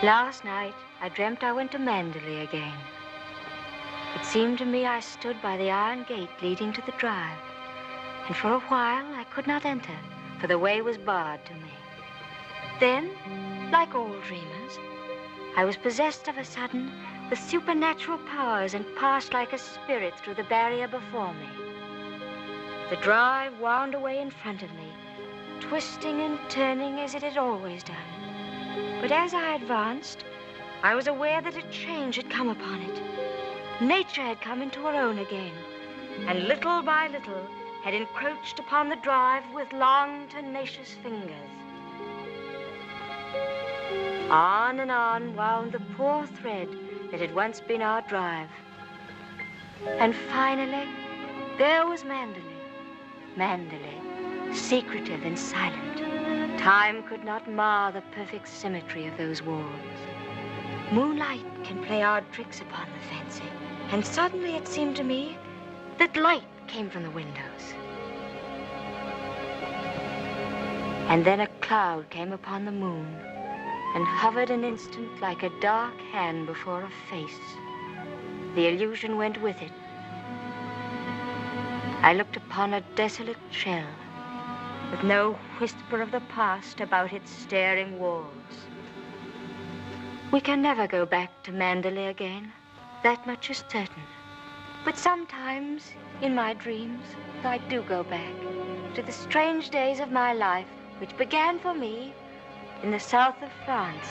Last night, I dreamt I went to Manderley again. It seemed to me I stood by the iron gate leading to the drive, and for a while I could not enter, for the way was barred to me. Then, like all dreamers, I was possessed of a sudden with supernatural powers and passed like a spirit through the barrier before me. The drive wound away in front of me, twisting and turning as it had always done. But as I advanced, I was aware that a change had come upon it. Nature had come into her own again, and little by little had encroached upon the drive with long, tenacious fingers. On and on wound the poor thread that had once been our drive. And finally, there was Manderley. Manderley, secretive and silent. Time could not mar the perfect symmetry of those walls. Moonlight can play odd tricks upon the fancy. And suddenly it seemed to me that light came from the windows. And then a cloud came upon the moon and hovered an instant like a dark hand before a face. The illusion went with it. I looked upon a desolate shell with no whisper of the past about its staring walls. We can never go back to Manderley again. That much is certain. But sometimes, in my dreams, I do go back to the strange days of my life, which began for me in the south of France.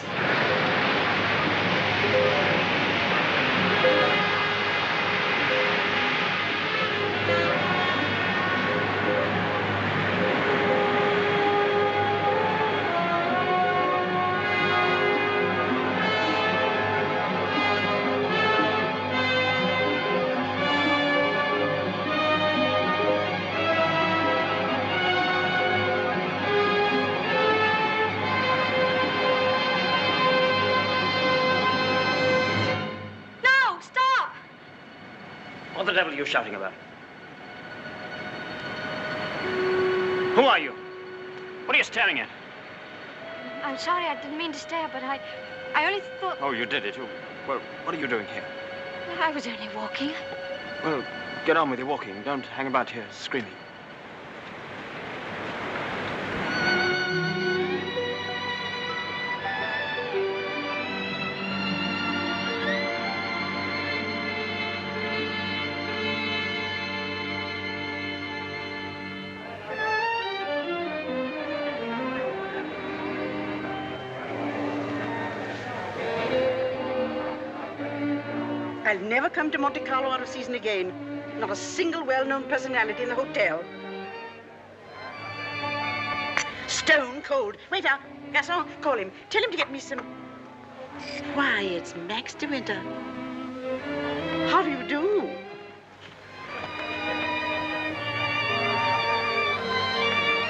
What the devil are you shouting about? Who are you? What are you staring at? I'm sorry, I didn't mean to stare, but I only thought... Oh, you did it. Well, what are you doing here? I was only walking. Well, get on with your walking. Don't hang about here screaming. I'll never come to Monte Carlo out of season again. Not a single well-known personality in the hotel. Stone cold. Waiter, garçon, call him. Tell him to get me some... Why, it's Max de Winter. How do you do?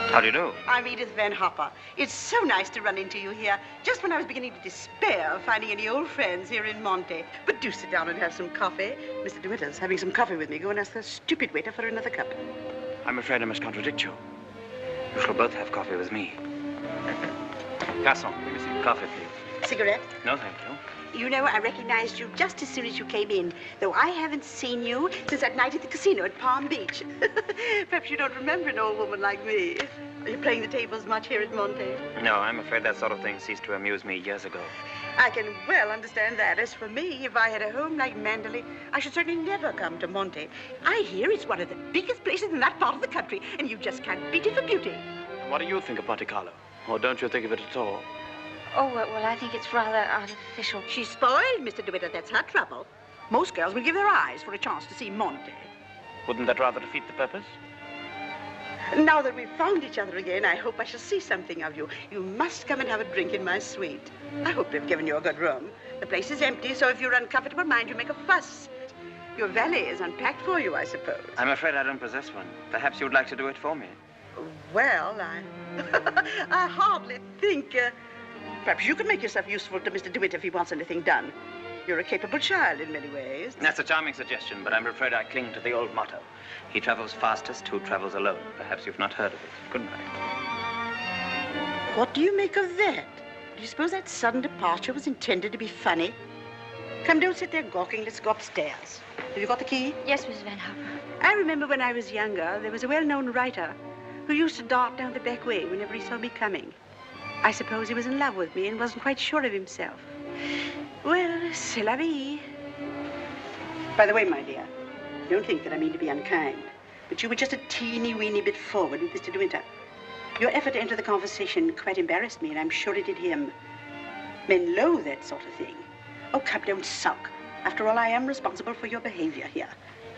How do you do? I'm Edith Van Hopper. It's so nice to run into you here, just when I was beginning to despair of finding any old friends here in Monte. But do sit down and have some coffee. Mr. De Winter's having some coffee with me. Go and ask the stupid waiter for another cup. I'm afraid I must contradict you. You shall both have coffee with me. Garçon, give me some coffee, please. Cigarette? No, thank you. You know, I recognized you just as soon as you came in, though I haven't seen you since that night at the casino at Palm Beach. Perhaps you don't remember an old woman like me. Are you playing the tables much here at Monte? No, I'm afraid that sort of thing ceased to amuse me years ago. I can well understand that. As for me, if I had a home like Manderley, I should certainly never come to Monte. I hear it's one of the biggest places in that part of the country, and you just can't beat it for beauty. What do you think of Monte Carlo? Or don't you think of it at all? Oh, well, I think it's rather artificial. She's spoiled, Mr. De Winter. That's her trouble. Most girls will give their eyes for a chance to see Monte. Wouldn't that rather defeat the purpose? Now that we've found each other again, I hope I shall see something of you. You must come and have a drink in my suite. I hope they've given you a good room. The place is empty, so if you're uncomfortable, mind you make a fuss. Your valet is unpacked for you, I suppose. I'm afraid I don't possess one. Perhaps you'd like to do it for me. Well, I hardly think... Perhaps you could make yourself useful to Mr. De Winter if he wants anything done. You're a capable child in many ways. That's a charming suggestion, but I'm afraid I cling to the old motto. He travels fastest who travels alone. Perhaps you've not heard of it. Good night. What do you make of that? Do you suppose that sudden departure was intended to be funny? Come, don't sit there gawking. Let's go upstairs. Have you got the key? Yes, Mrs. Van Hopper. I remember when I was younger, there was a well-known writer who used to dart down the back way whenever he saw me coming. I suppose he was in love with me and wasn't quite sure of himself. Well, c'est la vie. By the way, my dear, don't think that I mean to be unkind, but you were just a teeny-weeny bit forward with Mr. De Winter. Your effort to enter the conversation quite embarrassed me, and I'm sure it did him. Men loathe that sort of thing. Oh, come, don't sulk. After all, I am responsible for your behavior here.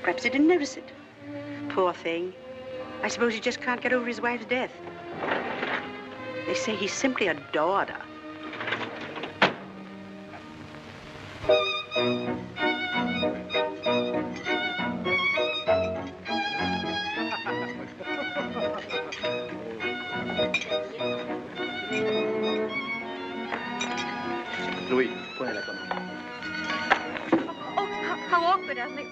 Perhaps he didn't notice it. Poor thing. I suppose he just can't get over his wife's death. They say he simply adored her. Louis, prenez la commande. Oh, how awkward of me.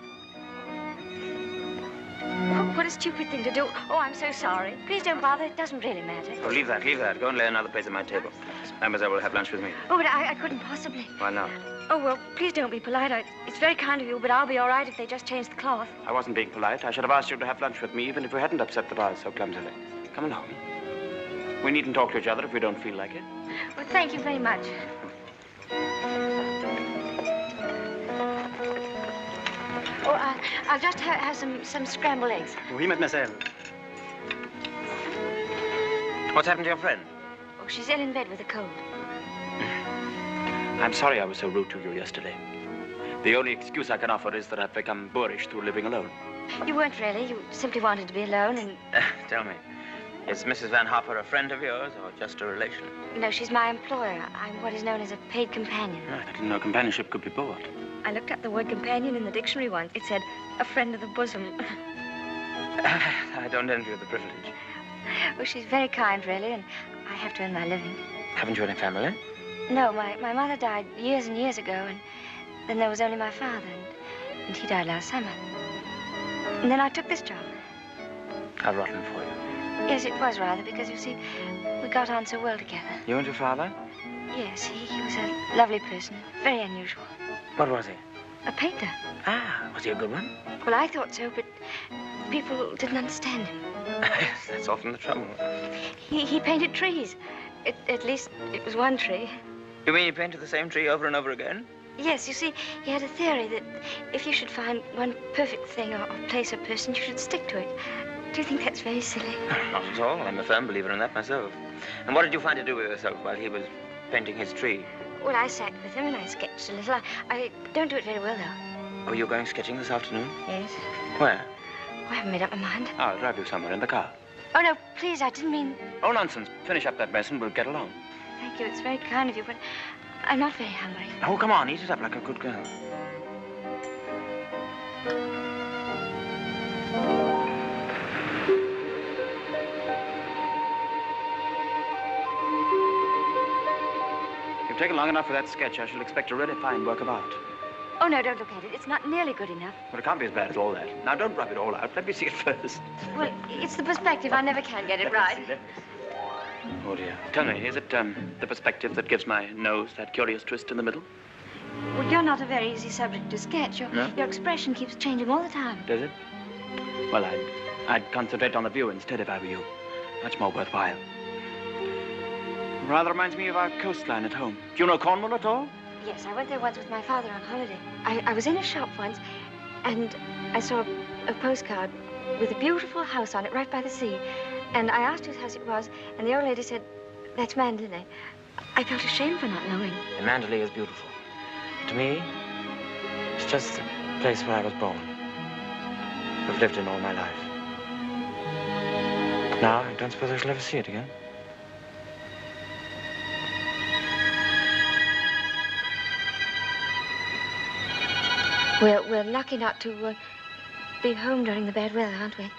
Oh, what a stupid thing to do. Oh, I'm so sorry. Please don't bother. It doesn't really matter. Oh, leave that, leave that. Go and lay another place at my table. Mademoiselle will have lunch with me. Oh, but I couldn't possibly. Why not? Oh, well, please don't be polite. It's very kind of you, but I'll be all right if they just change the cloth. I wasn't being polite. I should have asked you to have lunch with me, even if we hadn't upset the vase so clumsily. Come along. We needn't talk to each other if we don't feel like it. Well, thank you very much. Oh, I'll just have some scrambled eggs. Oui, mademoiselle. What's happened to your friend? Oh, she's ill in bed with a cold. I'm sorry I was so rude to you yesterday. The only excuse I can offer is that I've become boorish through living alone. You weren't really. You simply wanted to be alone and... Tell me, is Mrs. Van Hopper a friend of yours or just a relation? No, she's my employer. I'm what is known as a paid companion. I didn't know companionship could be bought. I looked up the word companion in the dictionary once. It said, a friend of the bosom. I don't envy you the privilege. Well, she's very kind, really, and I have to earn my living. Haven't you any family? No, my mother died years and years ago, and then there was only my father, and he died last summer. And then I took this job. How rotten for you. Yes, it was rather, because, you see, we got on so well together. You and your father? Yes, he was a lovely person, very unusual. What was he? A painter. Ah, was he a good one? Well, I thought so, but people didn't understand him. Yes, that's often the trouble. He painted trees. At least it was one tree. You mean he painted the same tree over and over again? Yes, you see, he had a theory that if you should find one perfect thing or place or person, you should stick to it. Do you think that's very silly? Not at all. I'm a firm believer in that myself. And what did you find to do with yourself while he was painting his tree? Well, I sat with him and I sketched a little. I don't do it very well, though. Oh, you're going sketching this afternoon? Yes. Where? Oh, I haven't made up my mind. I'll drive you somewhere in the car. Oh, no, please, I didn't mean... Oh, nonsense. Finish up that mess and we'll get along. Thank you, it's very kind of you, but I'm not very hungry. Oh, come on, eat it up like a good girl. You've taken long enough for that sketch. I shall expect a really fine work of art. Oh, no, don't look at it. It's not nearly good enough. Well, it can't be as bad as all that. Now, don't rub it all out. Let me see it first. Well, it's the perspective. I never can get it right. Oh, dear. Tell me, is it the perspective that gives my nose that curious twist in the middle? Well, you're not a very easy subject to sketch. No? Your expression keeps changing all the time. Does it? Well, I'd concentrate on the view instead if I were you. Much more worthwhile. Rather reminds me of our coastline at home. Do you know Cornwall at all? Yes, I went there once with my father on holiday. I was in a shop once, and I saw a postcard with a beautiful house on it right by the sea. And I asked whose house it was, and the old lady said, that's Mandalay. I felt ashamed for not knowing. And Mandalay is beautiful. To me, it's just the place where I was born. I've lived in all my life. Now, I don't suppose I shall ever see it again. We're lucky not to be home during the bad weather, aren't we?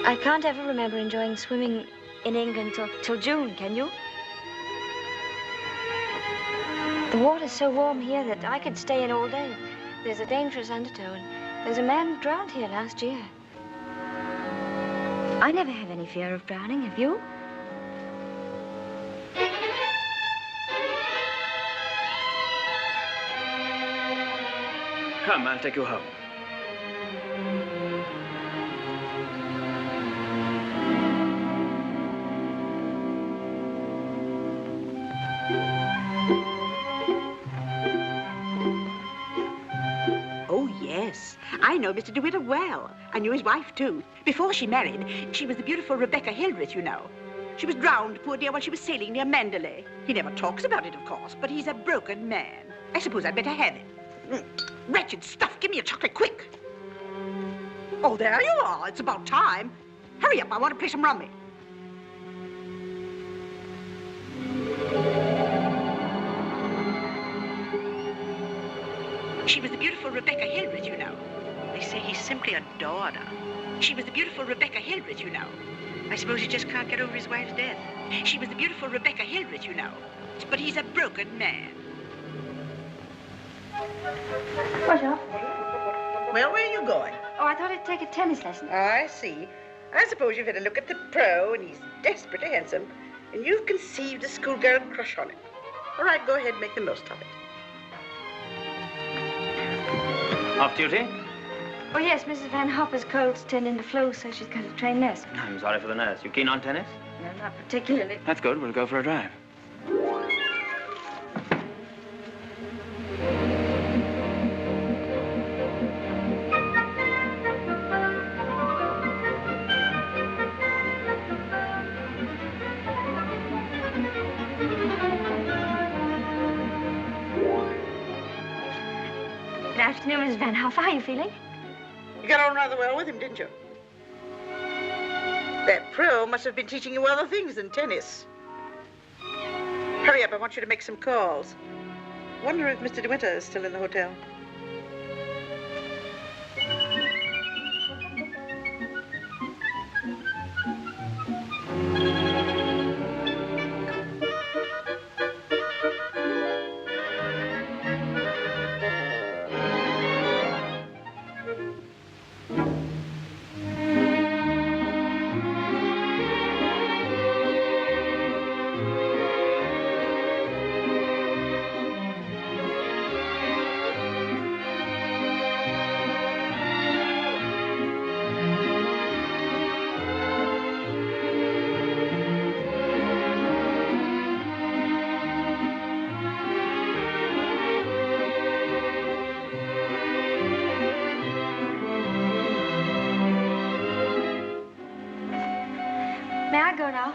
I can't ever remember enjoying swimming in England till June, can you? The water's so warm here that I could stay in all day. There's a dangerous undertow, and there's a man who drowned here last year. I never have any fear of drowning, have you? Come, I'll take you home. Oh, yes. I know Mr. De Winter well. I knew his wife, too. Before she married, she was the beautiful Rebecca Hildreth, you know. She was drowned, poor dear, while she was sailing near Mandalay. He never talks about it, of course, but he's a broken man. I suppose I'd better have it. Wretched stuff. Give me a chocolate, quick. Oh, there you are. It's about time. Hurry up. I want to play some rummy. She was the beautiful Rebecca Hildreth, you know. They say he simply adored her. She was the beautiful Rebecca Hildreth, you know. I suppose he just can't get over his wife's death. She was the beautiful Rebecca Hildreth, you know. But he's a broken man. Bonjour. Well, where are you going? Oh, I thought I'd take a tennis lesson. I see. I suppose you've had a look at the pro, and he's desperately handsome, and you've conceived a schoolgirl crush on him. All right, go ahead, make the most of it. Off duty? Oh, yes, Mrs. Van Hopper's cold's turned into flu, so she's got a trained nurse. I'm sorry for the nurse. You keen on tennis? No, not particularly. That's good. We'll go for a drive. Good afternoon, Mrs. Van Hopper. How are you feeling? You got on rather well with him, didn't you? That pro must have been teaching you other things than tennis. Hurry up, I want you to make some calls. Wonder if Mr. De Winter is still in the hotel. May I go now?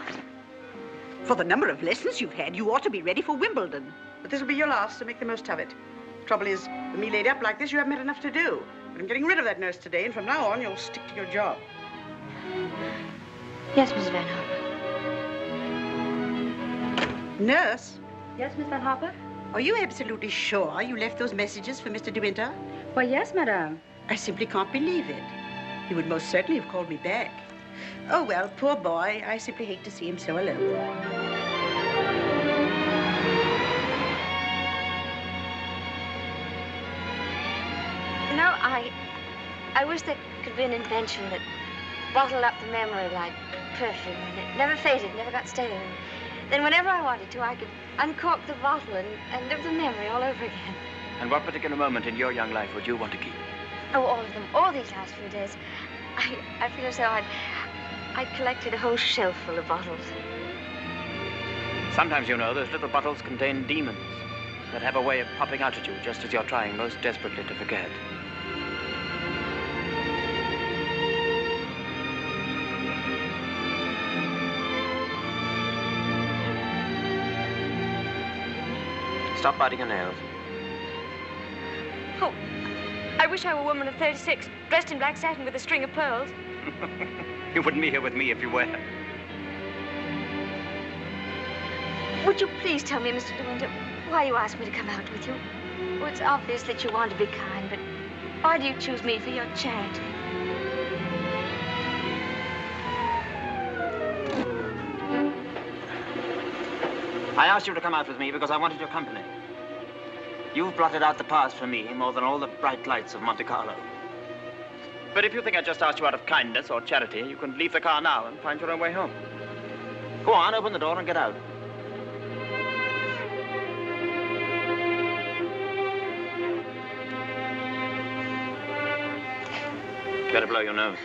For the number of lessons you've had, you ought to be ready for Wimbledon. But this will be your last, so make the most of it. Trouble is, with me laid up like this, you haven't had enough to do. But I'm getting rid of that nurse today, and from now on, you'll stick to your job. Yes, Mrs. Van Hopper. Nurse, Yes, Miss Van Hopper? are you absolutely sure you left those messages for Mr. De Winter? Why, yes, madame. I simply can't believe it. He would most certainly have called me back. Oh, well, poor boy. I simply hate to see him so alone. You know, I wish there could be an invention that bottled up the memory like perfume, and it never faded, never got stale. And then whenever I wanted to, I could uncork the bottle and live the memory all over again. And what particular moment in your young life would you want to keep? Oh, all of them, all these last few days. I feel as though I'd collected a whole shelf full of bottles. Sometimes, you know, those little bottles contain demons that have a way of popping out at you just as you're trying most desperately to forget. Stop biting your nails. Oh, I wish I were a woman of 36, dressed in black satin with a string of pearls. You wouldn't be here with me if you were. Would you please tell me, Mr. De Winter, why you asked me to come out with you? Oh, it's obvious that you want to be kind, but why do you choose me for your charity? I asked you to come out with me because I wanted your company. You've blotted out the past for me more than all the bright lights of Monte Carlo. But if you think I just asked you out of kindness or charity, you can leave the car now and find your own way home. Go on, open the door and get out. Better blow your nose.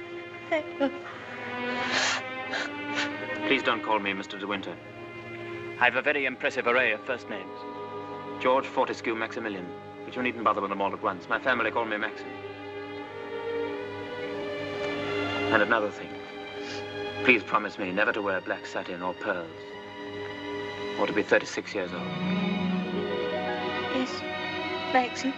Please don't call me Mr. De Winter. I've a very impressive array of first names. George Fortescue Maximilian. But you needn't bother with them all at once. My family call me Maxim. And another thing. Please promise me never to wear black satin or pearls. Or to be 36 years old. Yes, Maxim.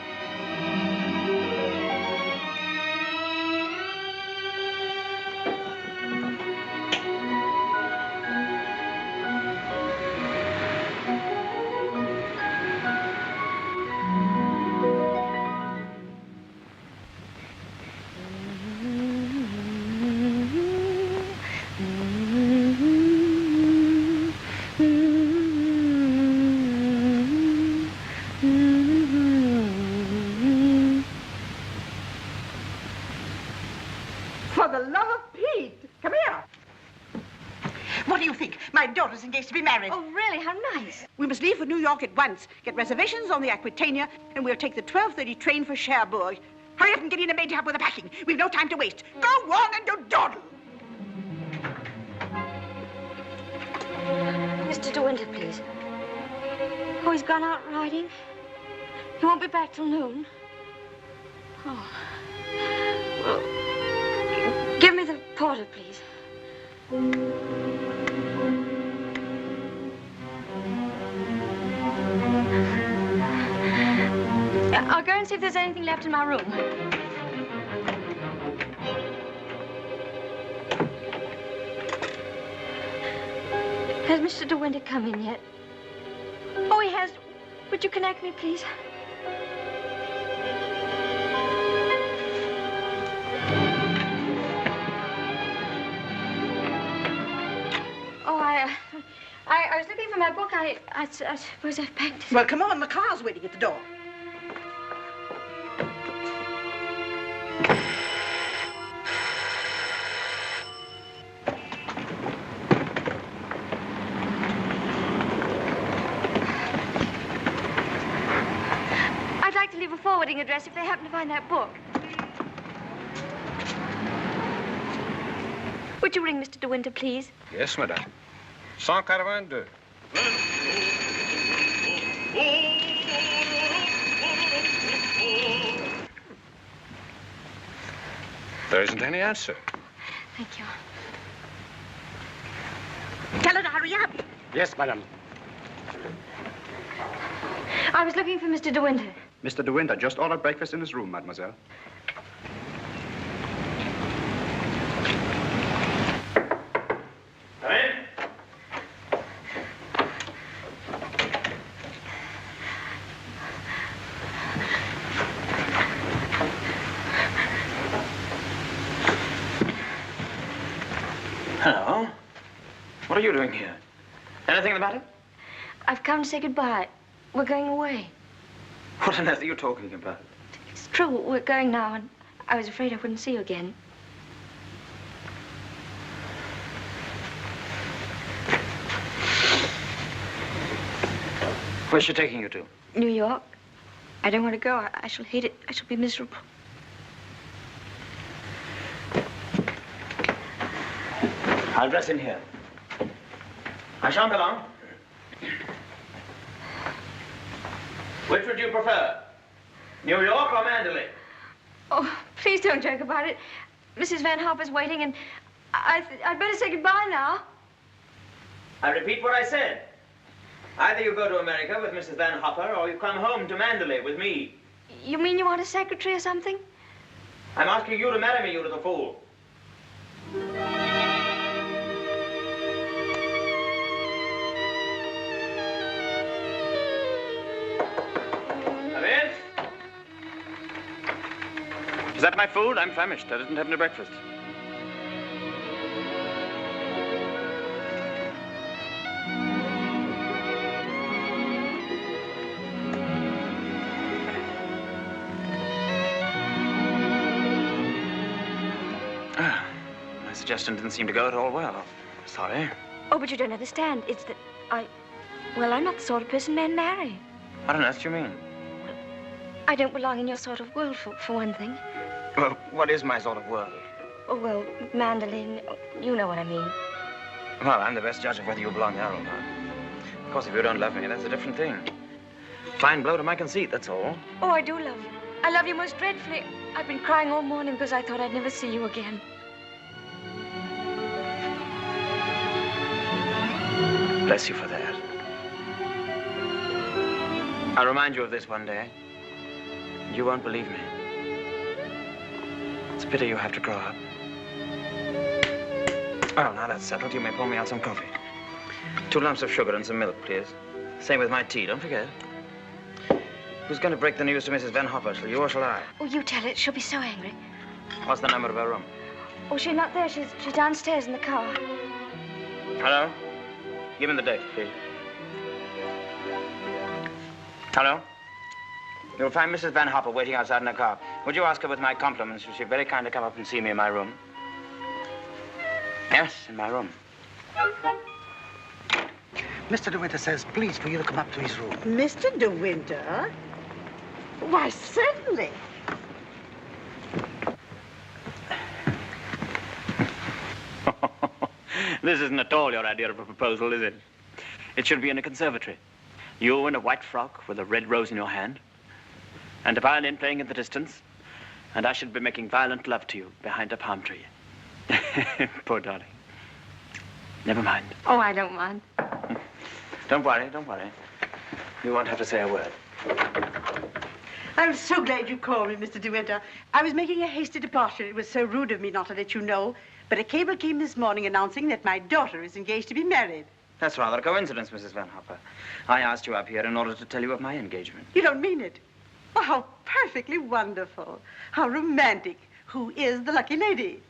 For the love of Pete, come here. What do you think? My daughter's engaged to be married. Oh, really? How nice. We must leave for New York at once. Get reservations on the Aquitania, and we'll take the 12:30 train for Cherbourg. Hurry up and get in a maid to help with the packing. We've no time to waste. Go on and do dawdle. Mr. De Winter, please. Oh, he's gone out riding. He won't be back till noon. Oh. Well, give me the porter, please. I'll go and see if there's anything left in my room. Has Mr. De Winter come in yet? Oh, he has. Would you connect me, please? Oh, I was looking for my book. I suppose I've packed it. Well, come on. The car's waiting at the door. I'd like to leave a forwarding address if they happen to find that book. Would you ring Mr. De Winter, please? Yes, madame. 182. There isn't any answer. Thank you. Tell her to hurry up. Yes, madame. I was looking for Mr. De Winter. Mr. De Winter just ordered breakfast in his room, mademoiselle. Come in. Hello. What are you doing here? Anything the matter? I've come to say goodbye. We're going away. What on earth are you talking about? It's true, we're going now, and I was afraid I wouldn't see you again. Where's she taking you to? New York. I don't want to go. I shall hate it. I shall be miserable. I'll dress in here. I shan't be long. Which would you prefer? New York or Mandalay? Oh, please don't joke about it. Mrs. Van Hopper's waiting, and I'd better say goodbye now. I repeat what I said. Either you go to America with Mrs. Van Hopper, or you come home to Mandalay with me. You mean you want a secretary or something? I'm asking you to marry me, you little fool. Come in. Is that my food? I'm famished. I didn't have any breakfast. My suggestion didn't seem to go at all well. Sorry. Oh, but you don't understand. It's that well, I'm not the sort of person men marry. What on earth do you mean? I don't belong in your sort of world, for one thing. Well, what is my sort of world? Oh, well, Mandeline, you know what I mean. Well, I'm the best judge of whether you belong there or not. Of course, if you don't love me, that's a different thing. Fine blow to my conceit, that's all. Oh, I do love you. I love you most dreadfully. I've been crying all morning because I thought I'd never see you again. Bless you for that. I'll remind you of this one day. You won't believe me. It's a pity you have to grow up. Well, now that's settled, you may pour me out some coffee. 2 lumps of sugar and some milk, please. Same with my tea, don't forget. Who's going to break the news to Mrs. Van Hopper? Shall you or shall I? Oh, you tell it. She'll be so angry. What's the number of her room? Oh, she's not there. She's downstairs in the car. Hello? Give me the date, please. Hello? You'll find Mrs. Van Hopper waiting outside in the car. Would you ask her with my compliments? She'll be very kind to come up and see me in my room. Yes, in my room. Mr. De Winter says, please, for you to come up to his room. Mr. De Winter? Why, certainly. This isn't at all your idea of a proposal, is it? It should be in a conservatory. You in a white frock with a red rose in your hand, and a violin playing in the distance, and I should be making violent love to you behind a palm tree. Poor darling. Never mind. Oh, I don't mind. Don't worry, don't worry. You won't have to say a word. I'm so glad you called me, Mr. De Winter. I was making a hasty departure. It was so rude of me not to let you know. But a cable came this morning announcing that my daughter is engaged to be married. That's rather a coincidence, Mrs. Van Hopper. I asked you up here in order to tell you of my engagement. You don't mean it? Oh, how perfectly wonderful. How romantic. Who is the lucky lady?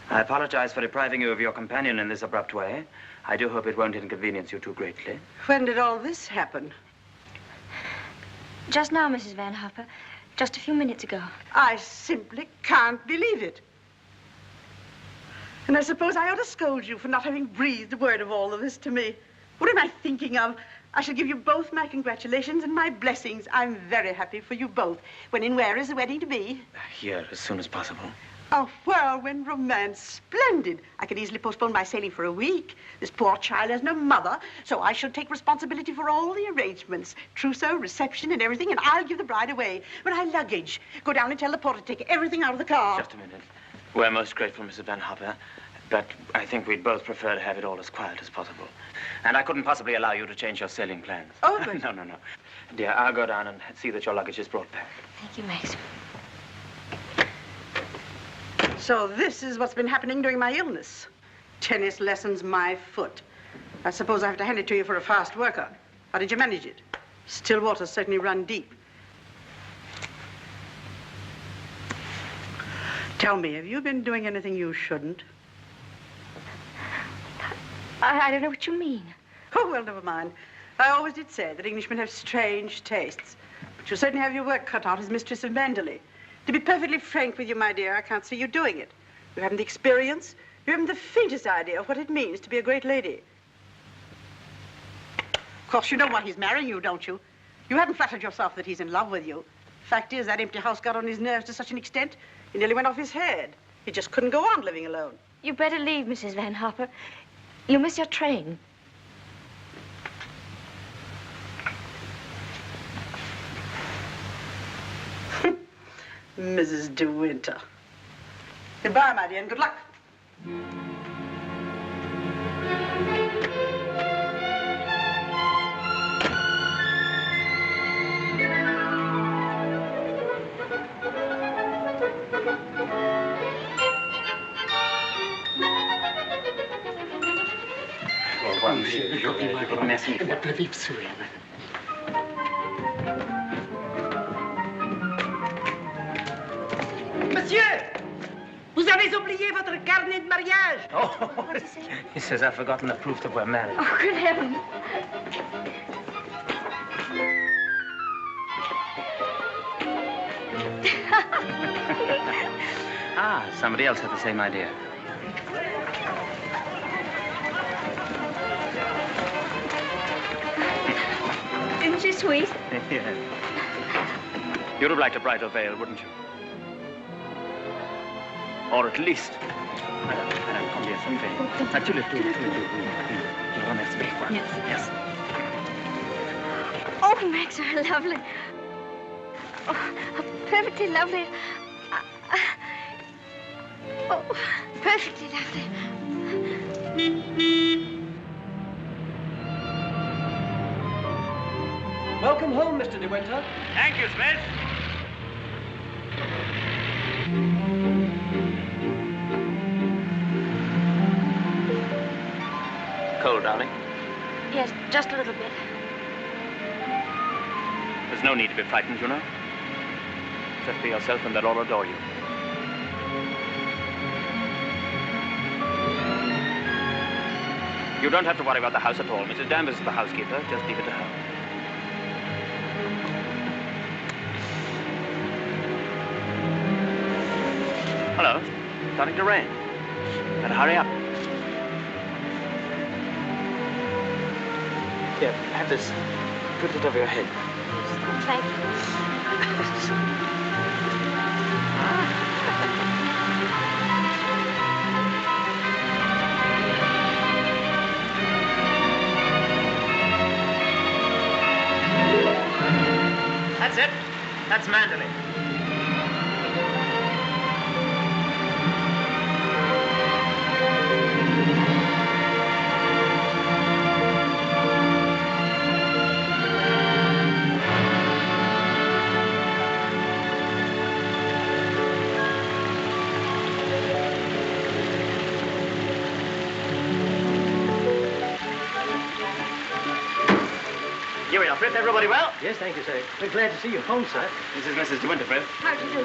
I apologize for depriving you of your companion in this abrupt way. I do hope it won't inconvenience you too greatly. When did all this happen? Just now, Mrs. Van Hopper. Just a few minutes ago. I simply can't believe it. And I suppose I ought to scold you for not having breathed a word of all of this to me. What am I thinking of? I shall give you both my congratulations and my blessings. I'm very happy for you both. When and where is the wedding to be? Here, as soon as possible. A whirlwind romance. Splendid. I could easily postpone my sailing for a week. This poor child has no mother, so I shall take responsibility for all the arrangements. Trousseau, reception, and everything, and I'll give the bride away. When I luggage, go down and tell the porter to take everything out of the car. Just a minute. We're most grateful, Mrs. Van Hopper, but I think we'd both prefer to have it all as quiet as possible. And I couldn't possibly allow you to change your sailing plans. Oh, but... No. Dear, I'll go down and see that your luggage is brought back. Thank you, Max. So this is what's been happening during my illness. Tennis lessons, my foot. I suppose I have to hand it to you for a fast worker. How did you manage it? Still waters certainly run deep. Tell me, have you been doing anything you shouldn't? I don't know what you mean. Oh, well, never mind. I always did say that Englishmen have strange tastes. But you certainly have your work cut out as mistress of Manderley. To be perfectly frank with you, my dear, I can't see you doing it. You haven't the experience. You haven't the faintest idea of what it means to be a great lady. Of course, you know why he's marrying you, don't you? You haven't flattered yourself that he's in love with you. Fact is, that empty house got on his nerves to such an extent, he nearly went off his head. He just couldn't go on living alone. You better leave, Mrs. Van Hopper. You'll miss your train. Mrs. De Winter. Goodbye, my dear, and good luck. Merci. Monsieur, vous avez oublié votre carnet de mariage. Oh, he says I've forgotten the proof that we're married. Oh, good heavens. Ah, somebody else had the same idea. Isn't she sweet? Yes. You'd have liked a bridal veil, wouldn't you? Or at least... Madame, combien ça fait? Tu le tour. Je vous remercie. Yes. Yes. Oh, Max, you're lovely. Oh, perfectly lovely. Oh, perfectly lovely. Welcome home, Mr. De Winter. Thank you, Smith. Cold, darling. Yes, just a little bit. There's no need to be frightened, you know. Just be yourself and they'll all adore you. You don't have to worry about the house at all. Mrs. Danvers is the housekeeper. Just leave it to her. Hello. Starting to rain. Better hurry up. Here, have this. Put it over your head. Thank you. That's it. That's Manderley. Here we are, Frith. Everybody well? Yes, thank you, sir. We're glad to see you home, sir. This is Mrs. De Winter, Frith. How do you do?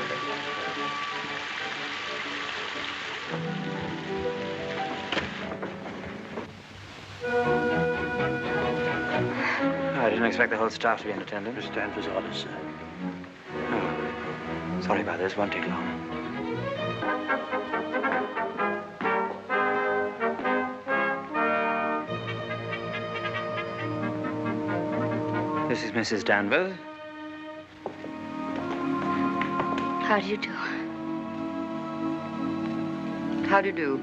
I didn't expect the whole staff to be in attendance. Mr. Danvers' orders, sir. Oh. Sorry about this. Won't take long. This is Mrs. Danvers. How do you do? How do you do?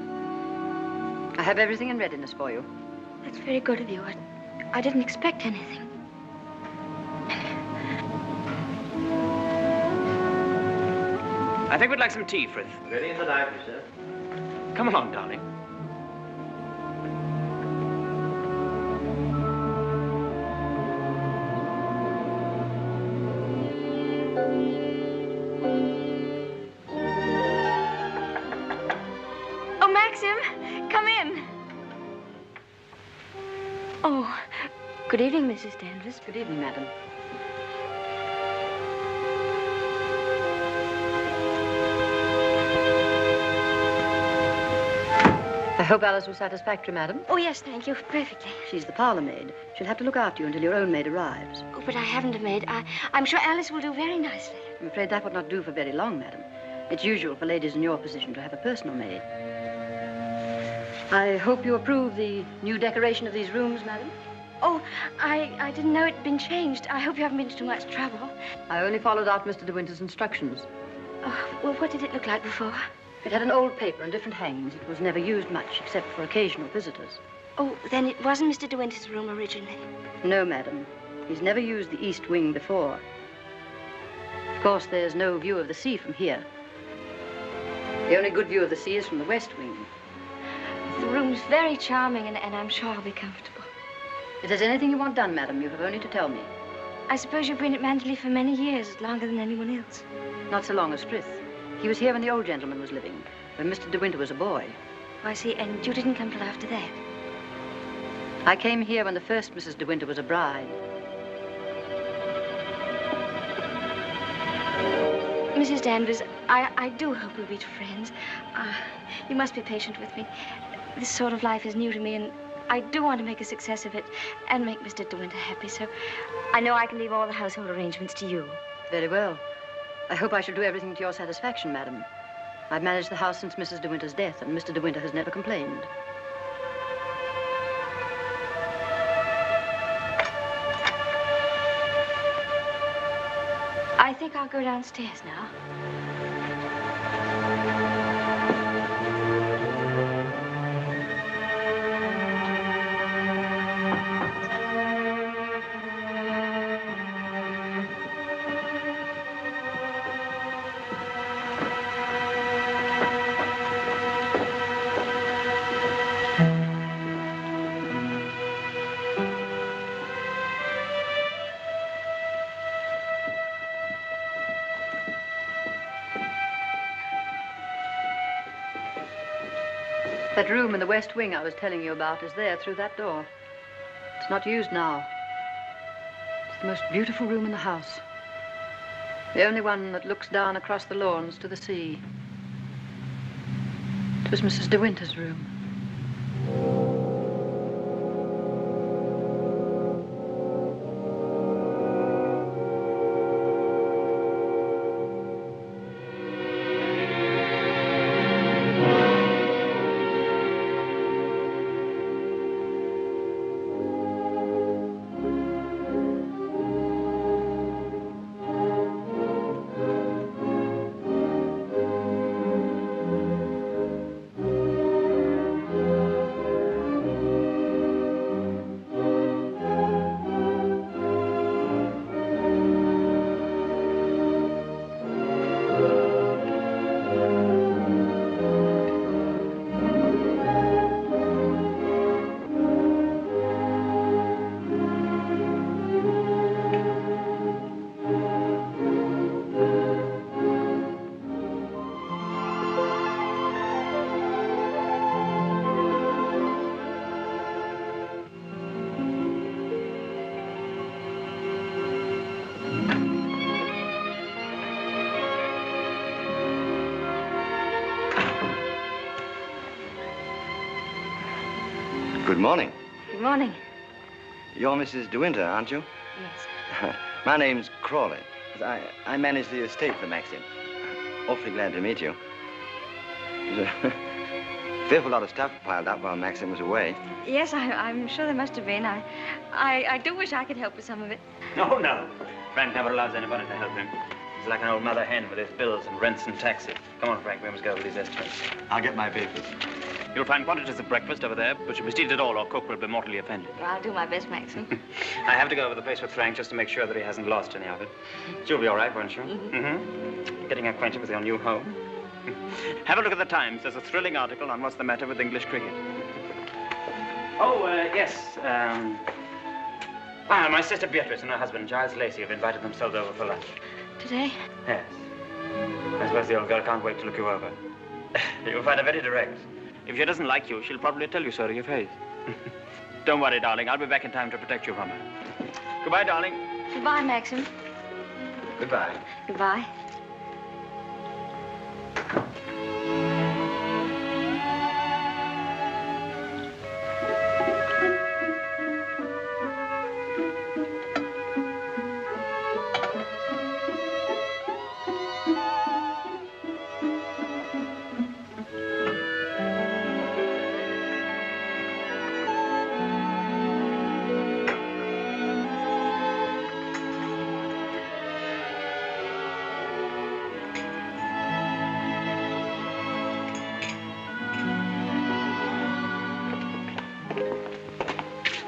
I have everything in readiness for you. That's very good of you. I didn't expect anything. I think we'd like some tea, Frith. Ready in the library, sir. Come along, darling. Oh, Maxim, come in. Oh, good evening, Mrs. Danvers. Good evening, madam. I hope Alice was satisfactory, madam. Oh, yes, thank you. Perfectly. She's the parlor maid. She'll have to look after you until your own maid arrives. Oh, but I haven't a maid. I'm sure Alice will do very nicely. I'm afraid that would not do for very long, madam. It's usual for ladies in your position to have a personal maid. I hope you approve the new decoration of these rooms, madam. Oh, I didn't know it'd been changed. I hope you haven't been to too much trouble. I only followed out Mr. De Winter's instructions. Oh, well, what did it look like before? It had an old paper and different hangings. It was never used much, except for occasional visitors. Oh, then it wasn't Mr. De Winter's room originally. No, madam. He's never used the east wing before. Of course, there's no view of the sea from here. The only good view of the sea is from the west wing. The room's very charming, and I'm sure I'll be comfortable. If there's anything you want done, madam, you have only to tell me. I suppose you've been at Manderley for many years, longer than anyone else. Not so long as Frith. He was here when the old gentleman was living, when Mr. De Winter was a boy. Oh, I see, and you didn't come till after that. I came here when the first Mrs. De Winter was a bride. Mrs. Danvers, I do hope we'll be friends. You must be patient with me. This sort of life is new to me, and I do want to make a success of it and make Mr. De Winter happy, so I know I can leave all the household arrangements to you. Very well. I hope I shall do everything to your satisfaction, madam. I've managed the house since Mrs. De Winter's death, and Mr. De Winter has never complained. I think I'll go downstairs now. That room in the West Wing I was telling you about is there through that door. It's not used now. It's the most beautiful room in the house. The only one that looks down across the lawns to the sea. It was Mrs. De Winter's room. Good morning. Good morning. You're Mrs. De Winter, aren't you? Yes. My name's Crawley. I manage the estate for Maxim. Awfully glad to meet you. There's a fearful lot of stuff piled up while Maxim was away. Yes, I'm sure there must have been. I do wish I could help with some of it. No, no. Frank never allows anybody to help him. He's like an old mother hen with his bills and rents and taxes. Come on, Frank, we must go over these estimates. I'll get my papers. You'll find quantities of breakfast over there, but you must eat it all or Cook will be mortally offended. Well, I'll do my best, Maxim. I have to go over the place with Frank just to make sure that he hasn't lost any of it. You'll be all right, won't you? Mm-hmm. Getting acquainted with your new home. Have a look at the Times. There's a thrilling article on what's the matter with English cricket. Oh, yes. My sister Beatrice and her husband, Giles Lacey, have invited themselves over for lunch. Today? Yes. I suppose the old girl can't wait to look you over. You'll find her very direct. If she doesn't like you, she'll probably tell you so to your face. Don't worry, darling. I'll be back in time to protect you from her. Goodbye, darling. Goodbye, Maxim. Goodbye. Goodbye.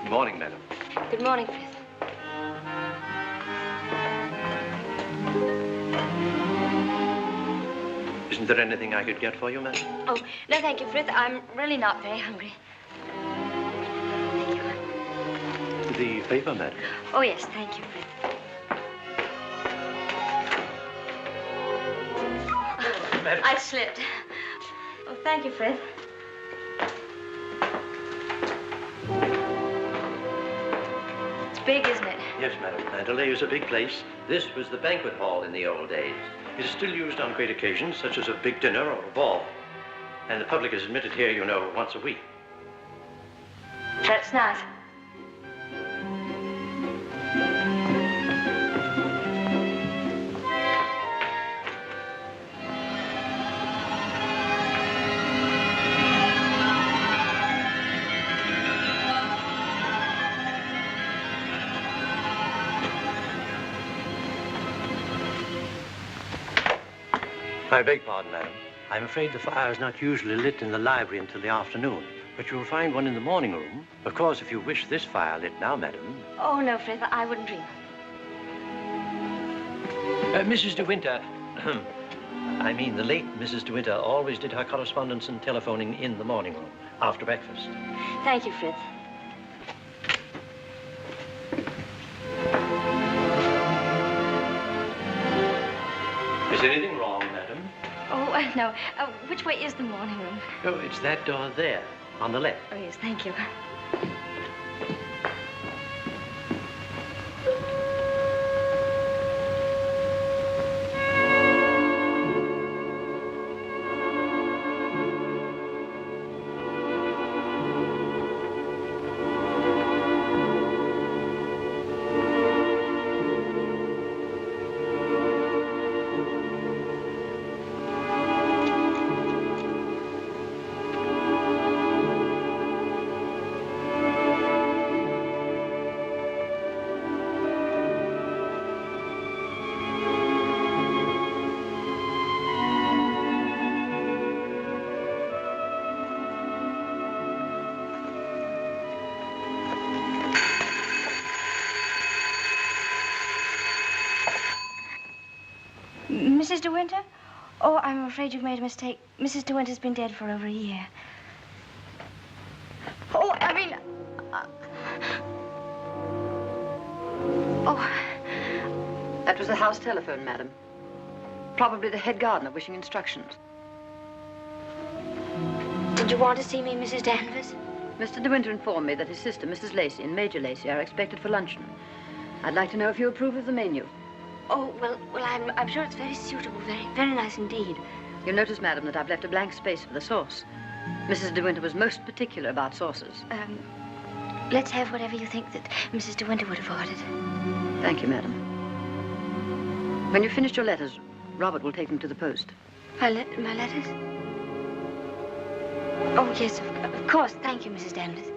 Good morning, madam. Good morning, Frith. Isn't there anything I could get for you, madam? Oh, no, thank you, Frith. I'm really not very hungry. Thank you. The paper, madam. Oh, yes, thank you, Frith. Madam. I slipped. Oh, thank you, Frith. It's big, isn't it? Yes, madam. Mandalay is a big place. This was the banquet hall in the old days. It is still used on great occasions, such as a big dinner or a ball. And the public is admitted here, you know, once a week. That's nice. I beg pardon, madam. I'm afraid the fire is not usually lit in the library until the afternoon, but you'll find one in the morning room. Of course, if you wish this fire lit now, madam. Oh, no, Frith, I wouldn't dream. Mrs. De Winter, I mean the late Mrs. De Winter always did her correspondence and telephoning in the morning room, after breakfast. Thank you, Frith. Is anything wrong, madam? Oh, Oh, no. Which way is the morning room? Oh, it's that door there, on the left. Oh, yes, thank you. Mrs. De Winter? Oh, I'm afraid you've made a mistake. Mrs. De Winter's been dead for over a year. Oh, I mean... Oh, that was the house telephone, madam. Probably the head gardener wishing instructions. Did you want to see me, Mrs. Danvers? Mr. De Winter informed me that his sister, Mrs. Lacey, and Major Lacey are expected for luncheon. I'd like to know if you approve of the menu. Oh, well, I'm sure it's very suitable, very nice indeed. You'll notice, madam, that I've left a blank space for the sauce. Mrs. De Winter was most particular about sauces. Let's have whatever you think that Mrs. De Winter would have ordered. Thank you, madam. When you've finished your letters, Robert will take them to the post. My letters? Oh, yes, of course. Thank you, Mrs. Danvers.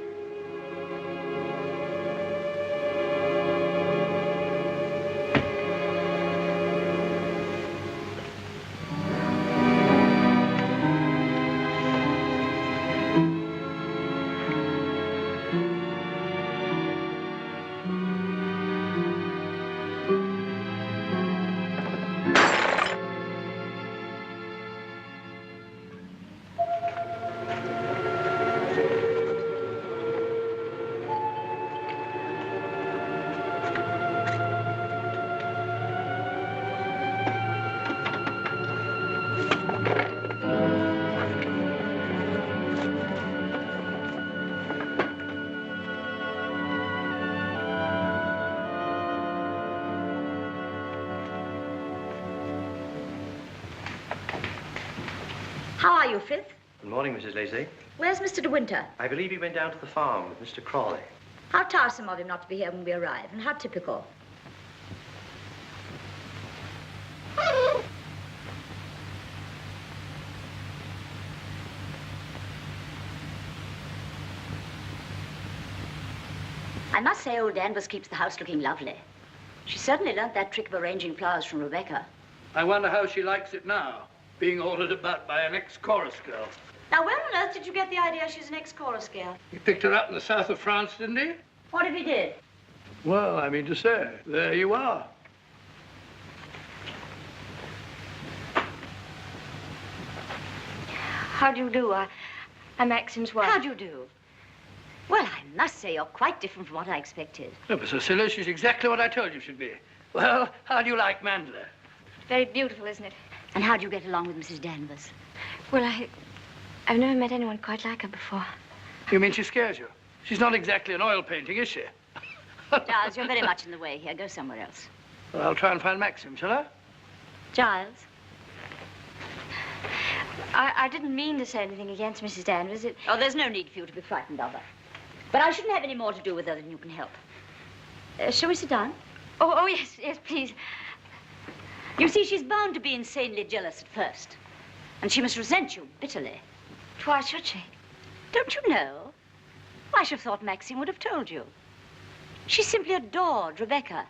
How are you, Frith? Good morning, Mrs. Lacey. Where's Mr. De Winter? I believe he went down to the farm with Mr. Crawley. How tiresome of him not to be here when we arrive, and how typical. I must say old Danvers keeps the house looking lovely. She certainly learnt that trick of arranging flowers from Rebecca. I wonder how she likes it now, being ordered about by an ex-chorus girl. Now, where on earth did you get the idea she's an ex-chorus girl? He picked her up in the south of France, didn't he? What if he did? Well, I mean to say, there you are. How do you do? I'm Maxim's wife. How do you do? Well, I must say you're quite different from what I expected. No, but Cecilia, she's exactly what I told you she'd be. Well, how do you like Mandela? Very beautiful, isn't it? And how do you get along with Mrs. Danvers? Well, I've never met anyone quite like her before. You mean she scares you? She's not exactly an oil painting, is she? Giles, you're very much in the way here. Go somewhere else. Well, I'll try and find Maxim, shall I? Giles? I didn't mean to say anything against Mrs. Danvers. Oh, there's no need for you to be frightened of her. But I shouldn't have any more to do with her than you can help. Shall we sit down? Oh, yes, please. You see, she's bound to be insanely jealous at first. And she must resent you bitterly. Why should she? Don't you know? I should have thought Maxine would have told you. She simply adored Rebecca.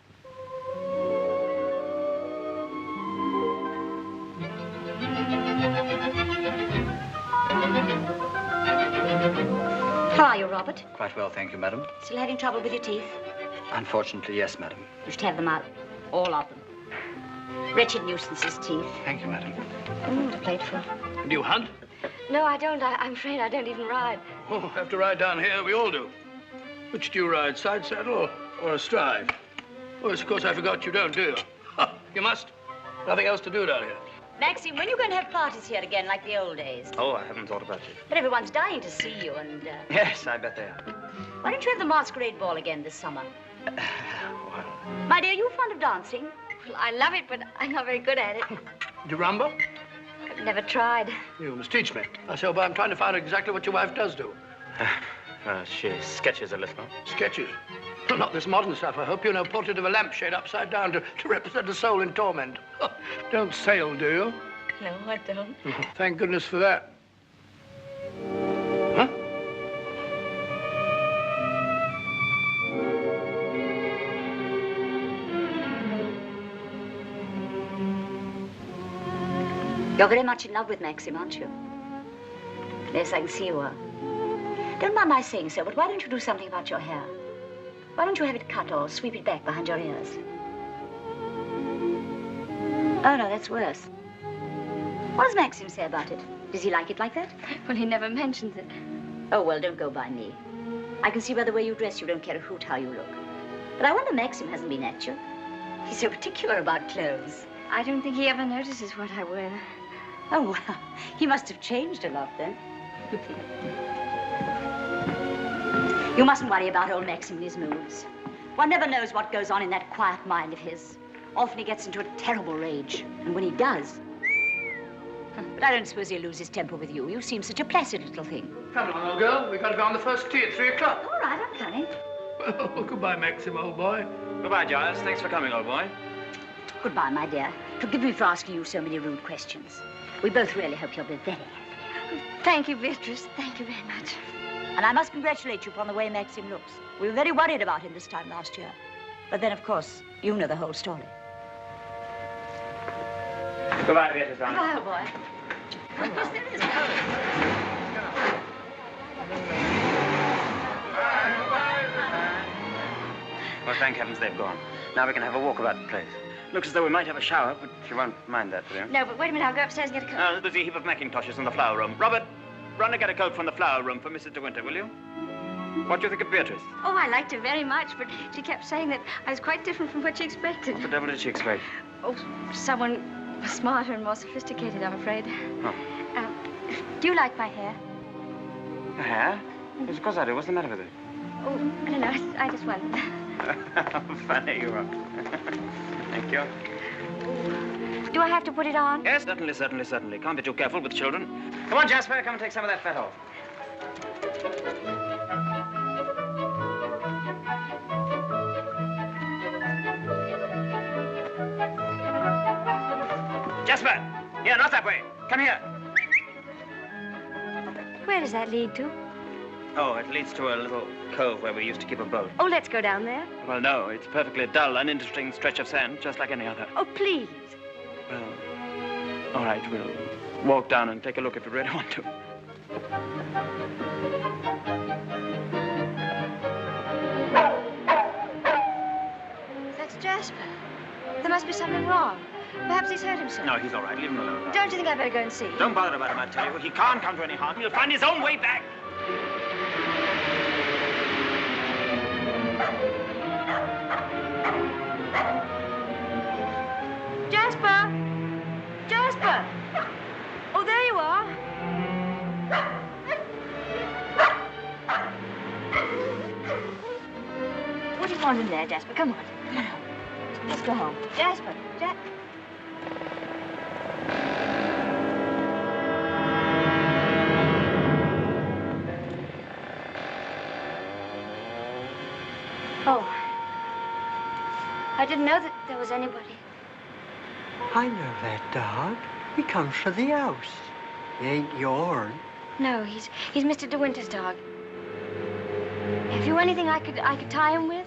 How are you, Robert? Quite well, thank you, madam. Still having trouble with your teeth? Unfortunately, yes, madam. You should have them out. All of them. Wretched nuisances, teeth. Thank you, madam. What a plateful. Do you hunt? No, I don't. I'm afraid I don't even ride. Oh, have to ride down here. We all do. Which do you ride, side saddle or astride? Oh, yes, of course, I forgot you don't, do you? You must. Nothing else to do down here. Maxim, when are you going to have parties here again like the old days? Oh, I haven't thought about it. But everyone's dying to see you, and Yes, I bet they are. why don't you have the masquerade ball again this summer? My dear, you fond of dancing? Well, I love it, but I'm not very good at it. Do you rumble? I've never tried. You must teach me. I say, I'm trying to find out exactly what your wife does do. She sketches a little. Sketches? Well, not this modern stuff, I hope. You know, portrait of a lampshade upside down to represent a soul in torment. Don't sail, do you? No, I don't. Thank goodness for that. Huh? You're very much in love with Maxim, aren't you? Yes, I can see you are. Don't mind my saying so, but why don't you do something about your hair? Why don't you have it cut or sweep it back behind your ears? Oh, no, that's worse. What does Maxim say about it? Does he like it like that? Well, he never mentions it. Oh, well, don't go by me. I can see by the way you dress you don't care a hoot how you look. But I wonder Maxim hasn't been at you. He's so particular about clothes. I don't think he ever notices what I wear. Oh, well, he must have changed a lot then. You mustn't worry about old Maxim and his moods. One never knows what goes on in that quiet mind of his. Often he gets into a terrible rage. And when he does... But I don't suppose he'll lose his temper with you. You seem such a placid little thing. Come on, old girl. We've got to be on the first tee at 3 o'clock. All right, I'm coming. Oh, goodbye, Maxim, old boy. Goodbye, Giles. Thanks for coming, old boy. Goodbye, my dear. Forgive me for asking you so many rude questions. We both really hope you'll be very happy. Thank you, Beatrice. Thank you very much. And I must congratulate you upon the way Maxim looks. We were very worried about him this time last year. But then, of course, you know the whole story. Goodbye, Beatrice, darling. Goodbye, old boy. Yes, there is. Well, thank heavens they've gone. Now we can have a walk about the place. Looks as though we might have a shower, but you won't mind that, will you? No, but wait a minute. I'll go upstairs and get a coat. There's a heap of mackintoshes in the flower room. Robert, run and get a coat from the flower room for Mrs. De Winter, will you? What do you think of Beatrice? Oh, I liked her very much, but she kept saying that I was quite different from what she expected. What the devil did she expect? Oh, someone smarter and more sophisticated, I'm afraid. Oh. Do you like my hair? Your hair? Yes, of course I do. What's the matter with it? Oh, I don't know. I just wondered. How funny you are. Thank you. Do I have to put it on? Yes, certainly, certainly, certainly. Can't be too careful with children. Come on, Jasper, come and take some of that fat off. Jasper! Here, not that way. Come here. Where does that lead to? Oh, it leads to a little cove where we used to keep a boat. Oh, let's go down there. Well, no, it's a perfectly dull, uninteresting stretch of sand, just like any other. Oh, please. Well, all right, we'll walk down and take a look if you really want to. That's Jasper. There must be something wrong. Perhaps he's hurt himself. No, he's all right. Leave him alone. Don't you think I'd better go and see? Don't bother about him, I tell you. He can't come to any harm. He'll find his own way back. Jasper! Jasper! Oh, there you are. What do you want in there, Jasper? Come on. Come on home. Let's go home. Jasper! Oh. I didn't know that there was anybody. I know that dog. He comes from the house. He ain't yourn. No, he's Mr. De Winter's dog. Have you anything I could tie him with?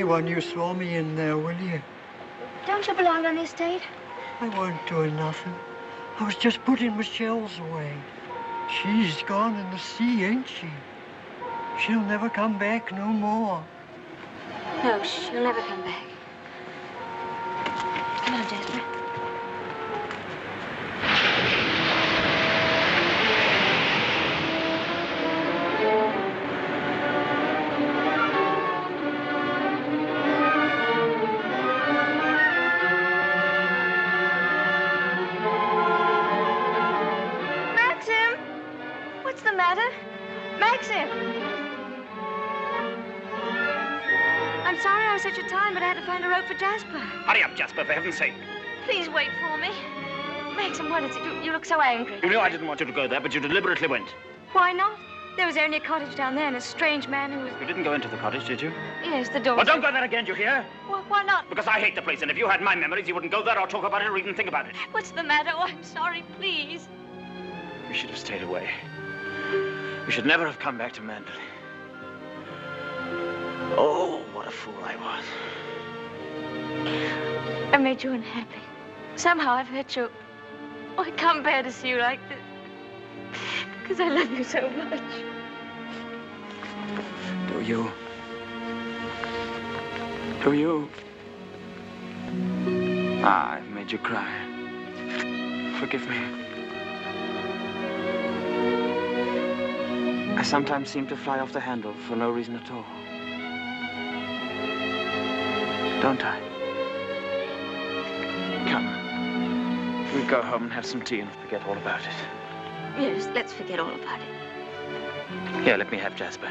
anyone you saw me in there, will you? Don't you belong on the estate? I weren't doing nothing. I was just putting my shells away. She's gone in the sea, ain't she? She'll never come back no more. No, she'll never come back. Come on, Jasper. Maxim! What's the matter? Maxim! I'm sorry I was such a time, but I had to find a rope for Jasper. Hurry up, Jasper, for heaven's sake. Please wait for me. Maxim, what is it? You look so angry. You knew I didn't want you to go there, but you deliberately went. Why not? There was only a cottage down there and a strange man who was... You didn't go into the cottage, did you? Yes, the door... Well, don't go there again, do you hear? Why not? Because I hate the place, and if you had my memories, you wouldn't go there or talk about it or even think about it. What's the matter? Oh, I'm sorry, please. You should have stayed away. You should never have come back to Mandalay. Oh, what a fool I was. I made you unhappy. Somehow I've hurt you. Oh, I can't bear to see you like this. Because I love you so much. Do you? Do you? Ah, I've made you cry. Forgive me. I sometimes seem to fly off the handle for no reason at all. Don't I? Come. We'll go home and have some tea and forget all about it. Yes, let's forget all about it. Here, let me have Jasper.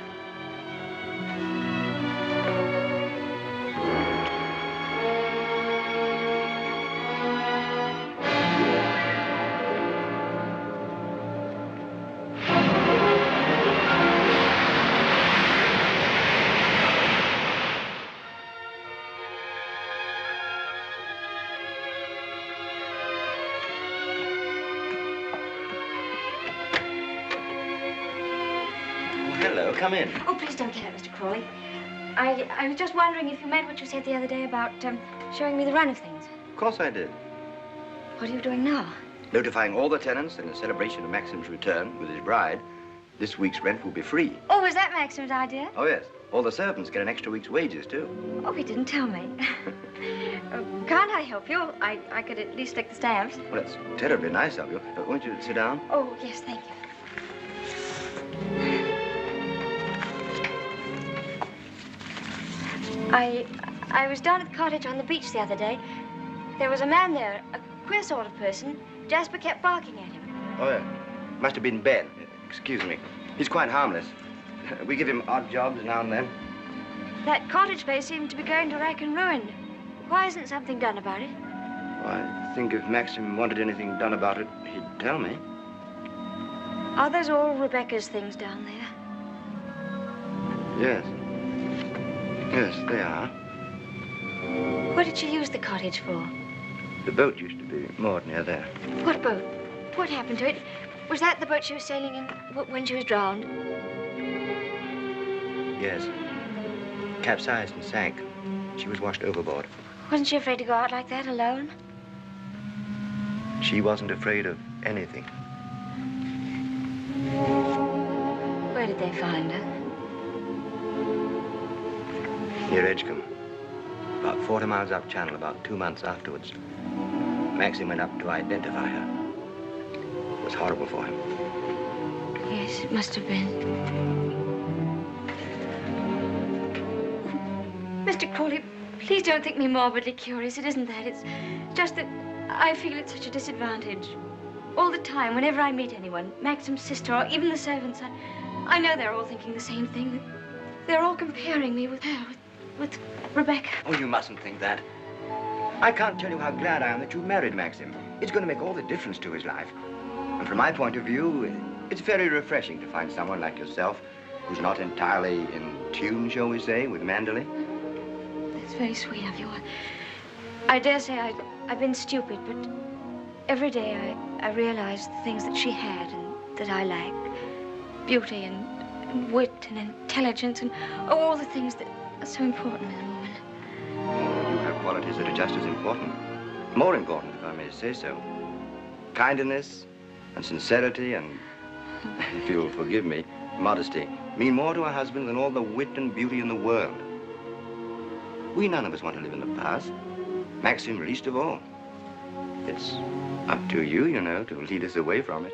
Come in. Oh, please don't get up, Mr. Crawley. I was just wondering if you meant what you said the other day about showing me the run of things. Of course I did. What are you doing now? Notifying all the tenants in the celebration of Maxim's return with his bride, this week's rent will be free. Oh, was that Maxim's idea? Oh, yes. All the servants get an extra week's wages, too. Oh, he didn't tell me. Can't I help you? I could at least lick the stamps. Well, that's terribly nice of you. Won't you sit down? Oh, yes, thank you. I was down at the cottage on the beach the other day. There was a man there, a queer sort of person. Jasper kept barking at him. Oh, yeah. Must have been Ben. Excuse me. He's quite harmless. We give him odd jobs now and then. That cottage place seemed to be going to rack and ruin. Why isn't something done about it? Well, I think if Maxim wanted anything done about it, he'd tell me. Are those all Rebecca's things down there? Yes. Yes, they are. What did she use the cottage for? The boat used to be moored near there. What boat? What happened to it? Was that the boat she was sailing in when she was drowned? Yes. Capsized and sank. She was washed overboard. Wasn't she afraid to go out like that alone? She wasn't afraid of anything. Where did they find her? Near Edgecombe. About 40 miles up channel, about 2 months afterwards. Maxim went up to identify her. It was horrible for him. Yes, it must have been. Mr. Crawley, please don't think me morbidly curious. It isn't that. It's just that I feel at such a disadvantage. All the time, whenever I meet anyone, Maxim's sister or even the servants, I know they're all thinking the same thing. They're all comparing me with her, with Rebecca. Oh, you mustn't think that. I can't tell you how glad I am that you married Maxim. It's going to make all the difference to his life. And from my point of view, it's very refreshing to find someone like yourself who's not entirely in tune, shall we say, with Mandalay. That's very sweet of you. I dare say I've been stupid, but every day I realize the things that she had and that I lacked. Beauty and wit and intelligence and all the things that are so important in a woman. qualities that are just as important. More important, if I may say so. Kindness and sincerity and, if you'll forgive me, modesty mean more to a husband than all the wit and beauty in the world. We none of us want to live in the past. Maxim least of all. It's up to you, you know, to lead us away from it.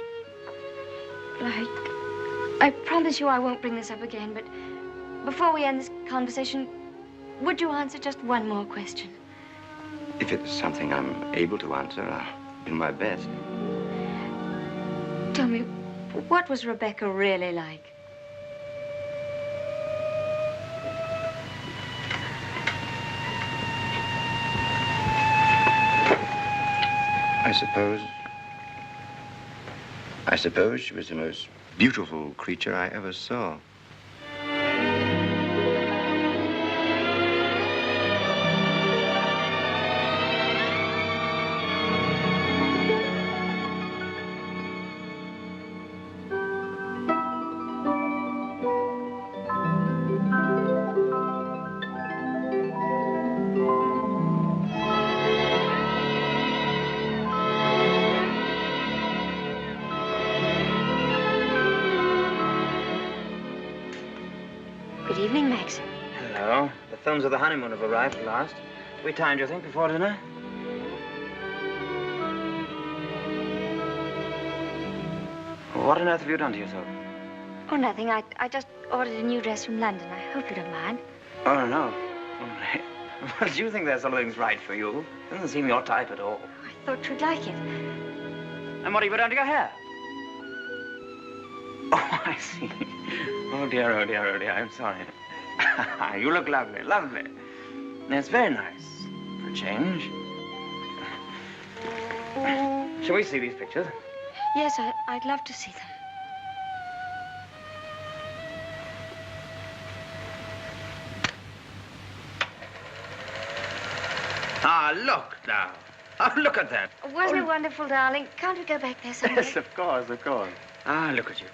I promise you I won't bring this up again, but before we end this conversation, would you answer just one more question? If it's something I'm able to answer, I'll do my best. Tell me, what was Rebecca really like? I suppose she was the most beautiful creature I ever saw. Good evening, Maxim. Hello. The films of the honeymoon have arrived at last. We timed, you think, before dinner? What on earth have you done to yourself? Oh, nothing. I just ordered a new dress from London. I hope you don't mind. Oh, no. Well, do you think that sort of thing's right for you? Doesn't seem your type at all. I thought you'd like it. And what have you done to your hair? Oh, I see. Oh, dear, oh, dear, oh, dear. I'm sorry. You look lovely, lovely. It's very nice for a change. Shall we see these pictures? Yes, I'd love to see them. Ah, look now. Oh, look at that. Wasn't it wonderful, darling? Can't we go back there someday? Yes, of course, of course. Ah, look at you.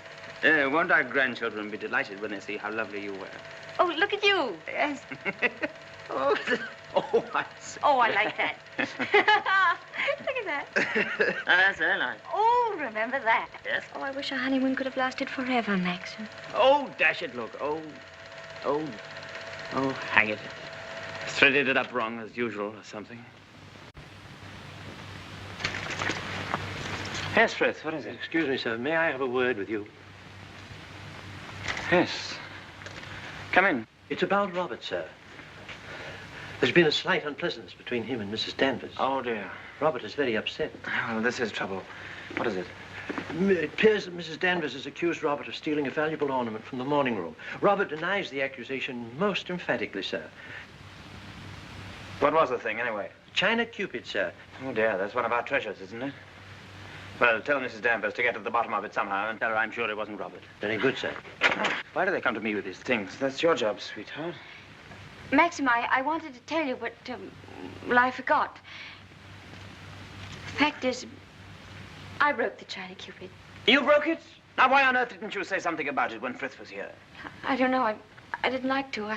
Won't our grandchildren be delighted when they see how lovely you were? Oh, look at you. Yes. oh, I see. Oh, I like that. Look at that. That's very nice. Oh, remember that. Yes. Oh, I wish our honeymoon could have lasted forever, Maxim. Oh, dash it, look. Oh, hang it. Threaded it up wrong, as usual, or something. Yes, Frith, what is it? Excuse me, sir. May I have a word with you? Yes. Come in. It's about Robert, sir. There's been a slight unpleasantness between him and Mrs. Danvers. Oh, dear. Robert is very upset. Oh, this is trouble. What is it? It appears that Mrs. Danvers has accused Robert of stealing a valuable ornament from the morning room. Robert denies the accusation most emphatically, sir. What was the thing, anyway? China Cupid, sir. Oh, dear, that's one of our treasures, isn't it? Well, tell Mrs. Danvers to get to the bottom of it somehow and tell her I'm sure it wasn't Robert. Very good, sir. Oh, why do they come to me with these things? That's your job, sweetheart. Maxim, I wanted to tell you, but, well, I forgot. The fact is, I broke the China Cupid. You broke it? Now, why on earth didn't you say something about it when Frith was here? I don't know. I didn't like to.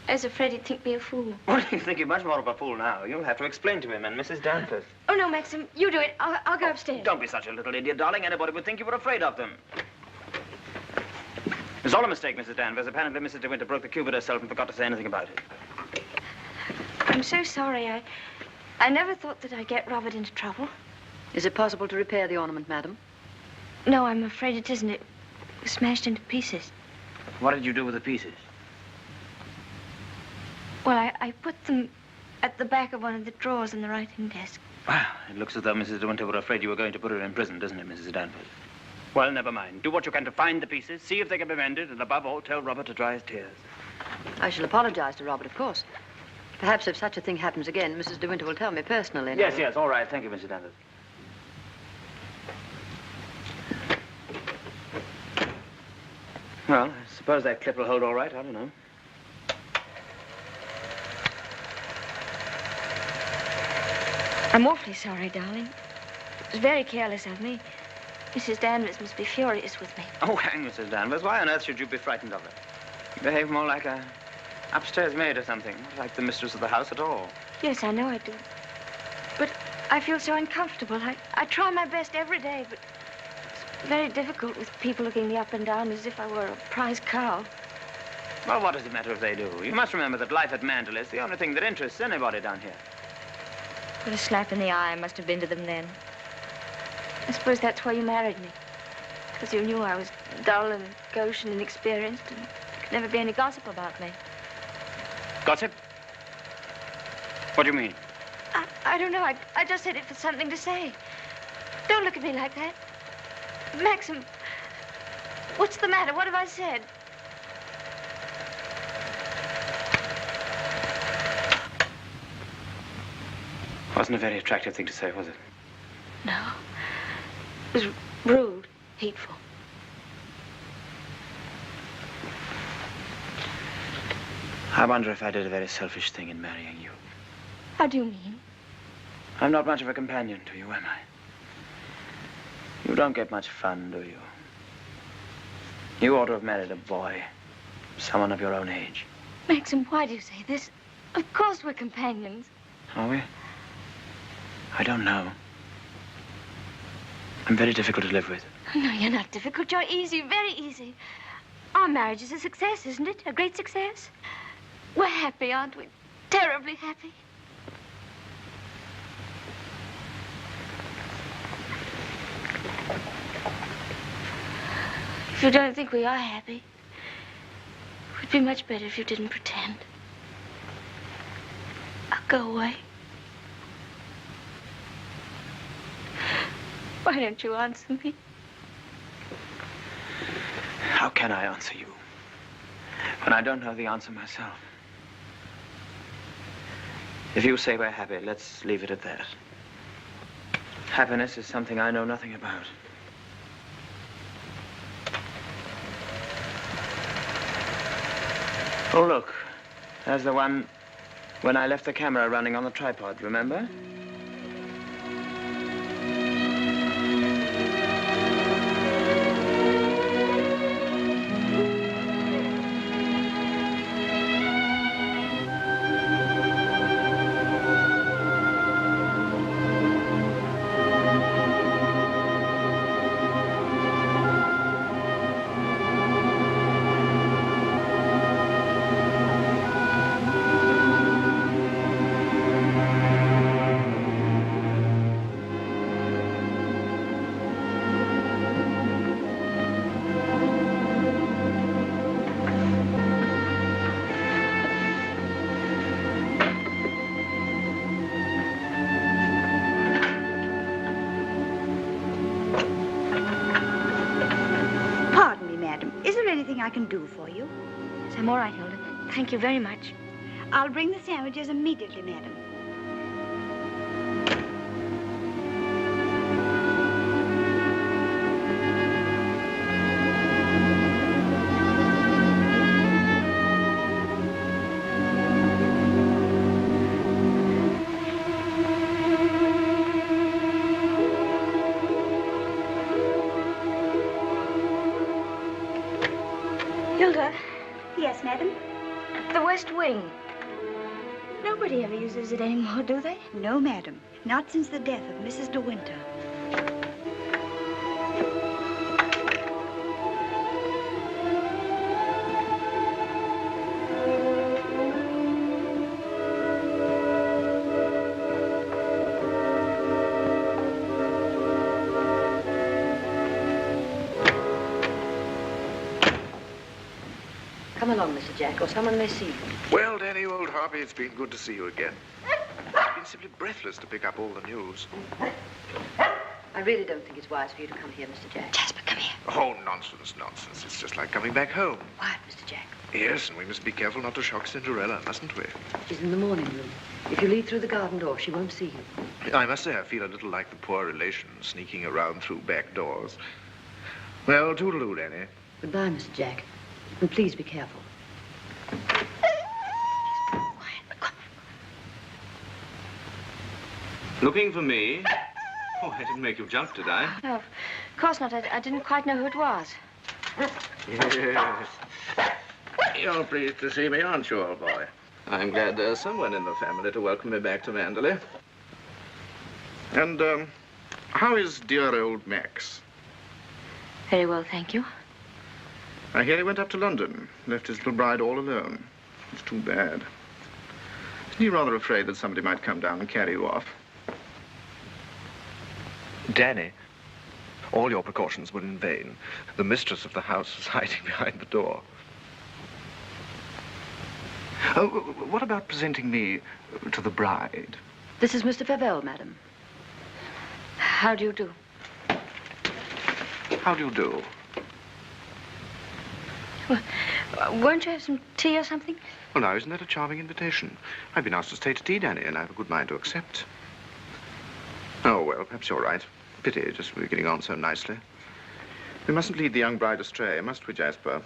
I was afraid he'd think me a fool. Well, you think you're much more of a fool now. You'll have to explain to him and Mrs. Danvers. Oh, no, Maxim, you do it. I'll go upstairs. Don't be such a little idiot, darling. Anybody would think you were afraid of them. It's all a mistake, Mrs. Danvers. Apparently, Mrs. De Winter broke the cupid herself and forgot to say anything about it. I'm so sorry. I never thought that I'd get Robert into trouble. Is it possible to repair the ornament, madam? No, I'm afraid it isn't. It was smashed into pieces. What did you do with the pieces? Well, I put them at the back of one of the drawers in the writing desk. Well, it looks as though Mrs. De Winter were afraid you were going to put her in prison, doesn't it, Mrs. Danvers? Well, never mind. Do what you can to find the pieces, see if they can be mended, and above all, tell Robert to dry his tears. I shall apologize to Robert, of course. Perhaps if such a thing happens again, Mrs. De Winter will tell me personally. Yes, yes, all right. Thank you, Mrs. Danvers. Well, I suppose that clip will hold all right. I don't know. I'm awfully sorry, darling. It was very careless of me. Mrs. Danvers must be furious with me. Oh, hang Mrs. Danvers. Why on earth should you be frightened of her? You behave more like a upstairs maid or something, not like the mistress of the house at all. Yes, I know I do. But I feel so uncomfortable. I try my best every day, but it's very difficult with people looking me up and down as if I were a prize cow. Well, what does it matter if they do? You must remember that life at Mandalay is the only thing that interests anybody down here. What a slap in the eye I must have been to them then. I suppose that's why you married me. Because you knew I was dull and gauche and inexperienced, and there could never be any gossip about me. Gossip? What do you mean? I don't know. I just said it for something to say. Don't look at me like that. Maxim, what's the matter? What have I said? Wasn't a very attractive thing to say, was it? No. It was rude, hateful. I wonder if I did a very selfish thing in marrying you. How do you mean? I'm not much of a companion to you, am I? You don't get much fun, do you? You ought to have married a boy. Someone of your own age. Maxim, why do you say this? Of course we're companions. Are we? I don't know. I'm very difficult to live with. No, you're not difficult. You're easy, very easy. Our marriage is a success, isn't it? A great success. We're happy, aren't we? Terribly happy. If you don't think we are happy, it would be much better if you didn't pretend. I'll go away. Why don't you answer me? How can I answer you when I don't know the answer myself? If you say we're happy, let's leave it at that. Happiness is something I know nothing about. Oh, look. There's the one when I left the camera running on the tripod, remember? I can do for you? I'm all right, Hilda. Thank you very much. I'll bring the sandwiches immediately, madam. Hilda. Yes, madam? The West Wing. Nobody ever uses it anymore, do they? No, madam. Not since the death of Mrs. De Winter. Come along, Mr. Jack, or someone may see you. Well, Danny, old Harvey, it's been good to see you again. I've been simply breathless to pick up all the news. I really don't think it's wise for you to come here, Mr. Jack. Jasper, come here. Oh, nonsense, nonsense. It's just like coming back home. Quiet, Mr. Jack. Yes, and we must be careful not to shock Cinderella, mustn't we? She's in the morning room. If you leave through the garden door, she won't see you. I must say I feel a little like the poor relation sneaking around through back doors. Well, toodaloo, Danny. Goodbye, Mr. Jack. And please be careful. Looking for me? Oh, I didn't make you jump, did I? No, of course not. I didn't quite know who it was. Yes. You're pleased to see me, aren't you, old boy? I'm glad there's someone in the family to welcome me back to Manderley. And, how is dear old Max? Very well, thank you. I hear he went up to London, left his little bride all alone. It's too bad. Isn't he rather afraid that somebody might come down and carry you off? Danny, all your precautions were in vain. The mistress of the house was hiding behind the door. Oh, what about presenting me to the bride? This is Mr. Favell, madam. How do you do? How do you do? Well, won't you have some tea or something? Well, now, isn't that a charming invitation? I've been asked to stay to tea, Danny, and I have a good mind to accept. Oh, well, perhaps you're right. Pity, just we're getting on so nicely. We mustn't lead the young bride astray, must we, Jasper?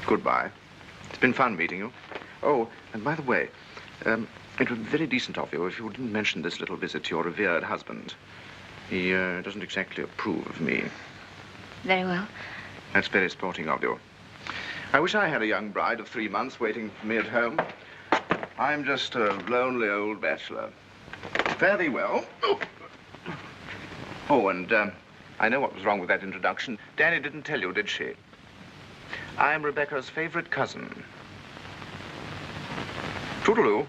Goodbye. It's been fun meeting you. Oh, and by the way, it would be very decent of you if you didn't mention this little visit to your revered husband. He doesn't exactly approve of me. Very well. That's very sporting of you. I wish I had a young bride of 3 months waiting for me at home. I'm just a lonely old bachelor. Fare thee well. Oh, and I know what was wrong with that introduction. Danny didn't tell you, did she? I am Rebecca's favorite cousin. Toodaloo.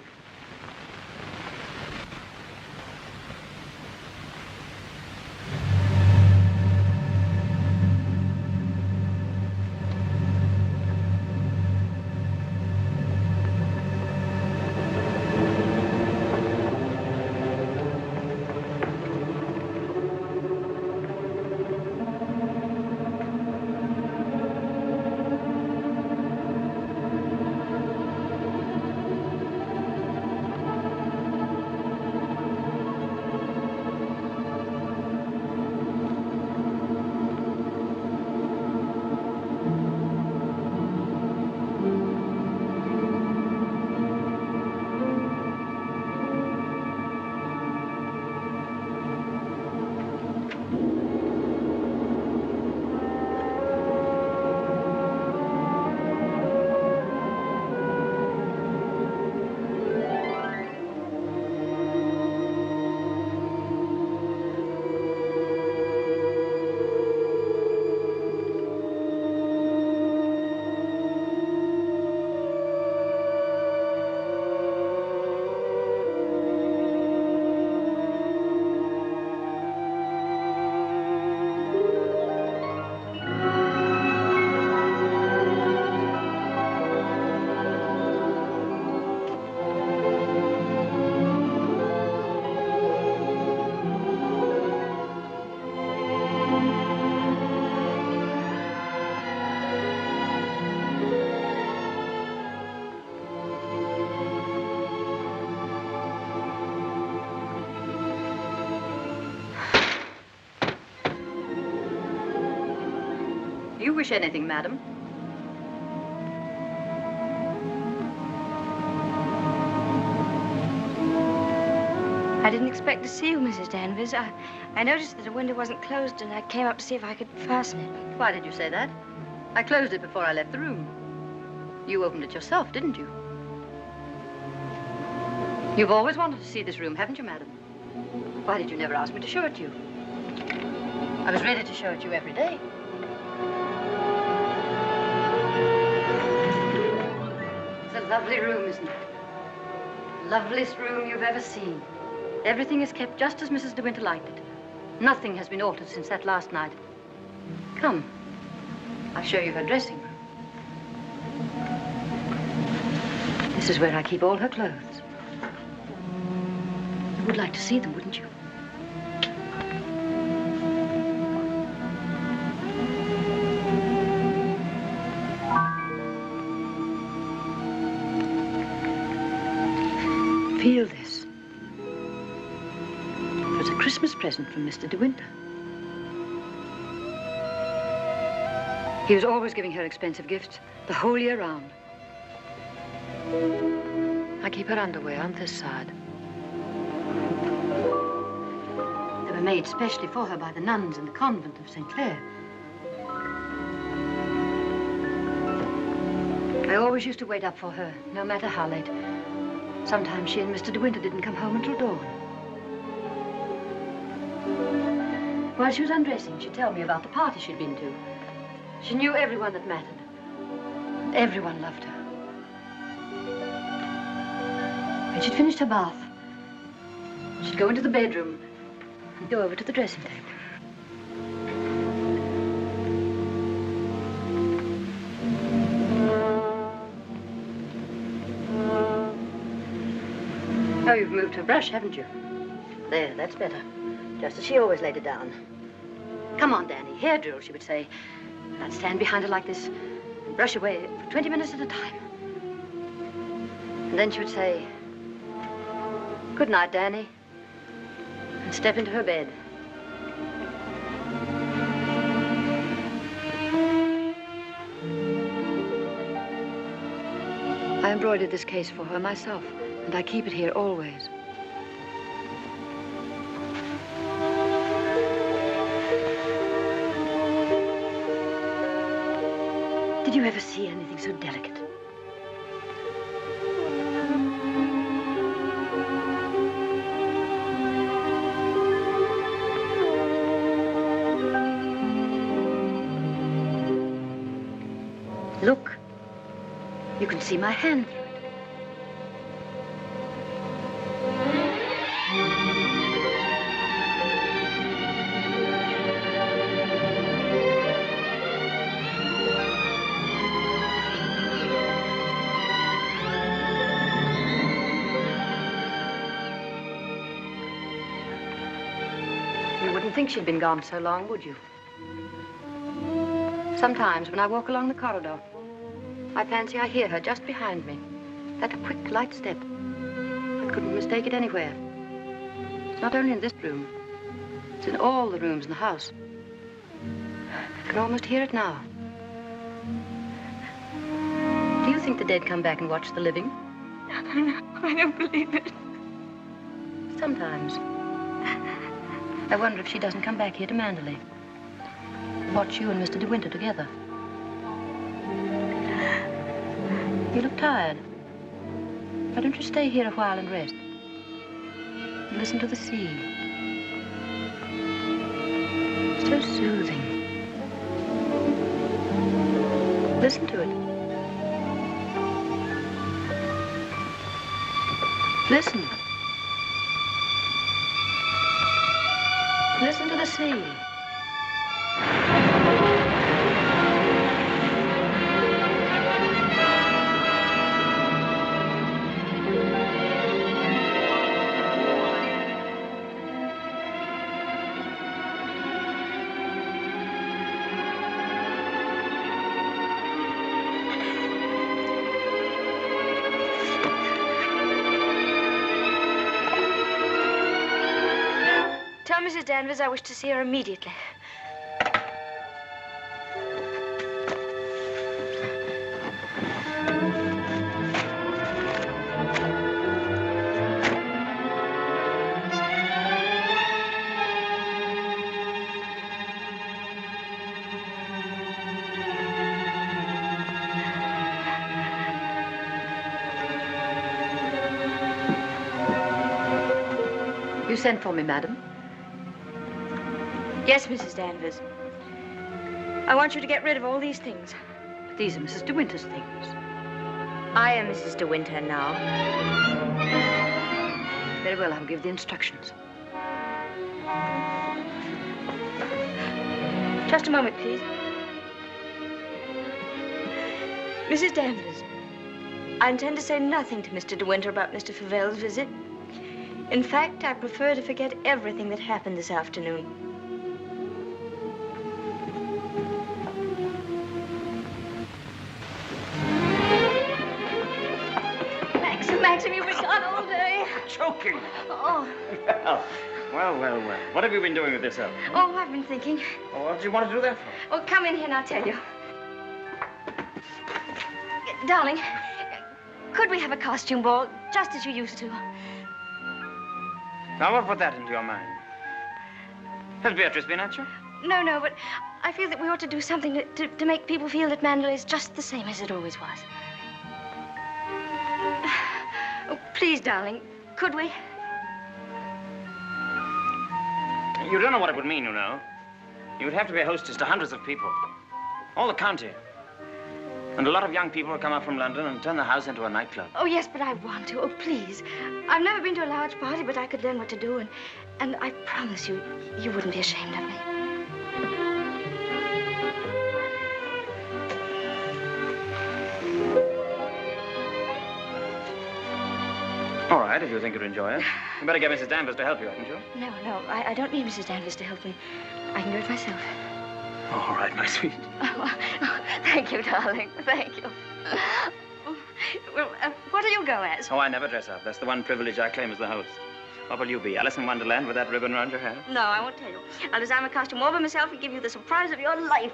You wish anything, madam? I didn't expect to see you, Mrs. Danvers. I noticed that the window wasn't closed, and I came up to see if I could fasten it. Why did you say that? I closed it before I left the room. You opened it yourself, didn't you? You've always wanted to see this room, haven't you, madam? Why did you never ask me to show it to you? I was ready to show it to you every day. It's a lovely room, isn't it? Loveliest room you've ever seen. Everything is kept just as Mrs. De Winter liked it. Nothing has been altered since that last night. Come, I'll show you her dressing room. This is where I keep all her clothes. You would like to see them, wouldn't you? Feel this. It was a Christmas present from Mr. De Winter. He was always giving her expensive gifts the whole year round. I keep her underwear on this side. They were made specially for her by the nuns in the convent of St. Clair. I always used to wait up for her, no matter how late. Sometimes she and Mr. De Winter didn't come home until dawn. While she was undressing, she'd tell me about the party she'd been to. She knew everyone that mattered. Everyone loved her. When she'd finished her bath, she'd go into the bedroom and go over to the dressing table. Oh, you've moved her brush, haven't you? There, that's better. Just as she always laid it down. Come on, Danny. Hair drill, she would say. I'd stand behind her like this and brush away for 20 minutes at a time. And then she would say, "Good night, Danny," and step into her bed. I embroidered this case for her myself, and I keep it here always. Did you ever see anything so delicate? Look, you can see my hand through it. You wouldn't think she'd been gone so long, would you? Sometimes when I walk along the corridor, I fancy I hear her just behind me. That quick, light step. I couldn't mistake it anywhere. It's not only in this room. It's in all the rooms in the house. I can almost hear it now. Do you think the dead come back and watch the living? No, I don't believe it. Sometimes. I wonder if she doesn't come back here to Manderley. Watch you and Mr. De Winter together. You look tired. Why don't you stay here a while and rest? And listen to the sea. So soothing. Listen to it. Listen. Listen to the sea. Tell Mrs. Danvers I wish to see her immediately. You sent for me, madam? Yes, Mrs. Danvers. I want you to get rid of all these things. But these are Mrs. De Winter's things. I am Mrs. De Winter now. Very well, I'll give the instructions. Just a moment, please. Mrs. Danvers, I intend to say nothing to Mr. De Winter about Mr. Favel's visit. In fact, I prefer to forget everything that happened this afternoon. Maxim, you were gone all day. Choking. Oh. Well. What have you been doing with yourself? Oh, I've been thinking. Oh, what did you want to do that for? Oh, come in here and I'll tell you. Darling, could we have a costume ball, just as you used to? Now, what put that into your mind? Has Beatrice been at you? No, but I feel that we ought to do something to make people feel that Manderley is just the same as it always was. Please, darling, could we? You don't know what it would mean, you know. You would have to be a hostess to hundreds of people. All the county. And a lot of young people would come up from London and turn the house into a nightclub. Oh, yes, but I want to. Oh, please. I've never been to a large party, but I could learn what to do, and I promise you, you wouldn't be ashamed of me. All right, if you think you'd enjoy it. You better get Mrs. Danvers to help you, hadn't you? No, I don't need Mrs. Danvers to help me. I can do it myself. All right, my sweet. Oh, thank you, darling. Thank you. Well, what'll you go as? Oh, I never dress up. That's the one privilege I claim as the host. What will you be, Alice in Wonderland with that ribbon around your hair? No, I won't tell you. I'll design a costume all by myself and give you the surprise of your life.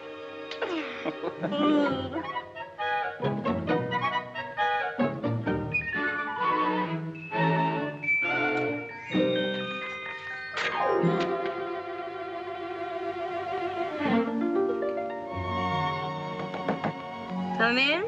Come in.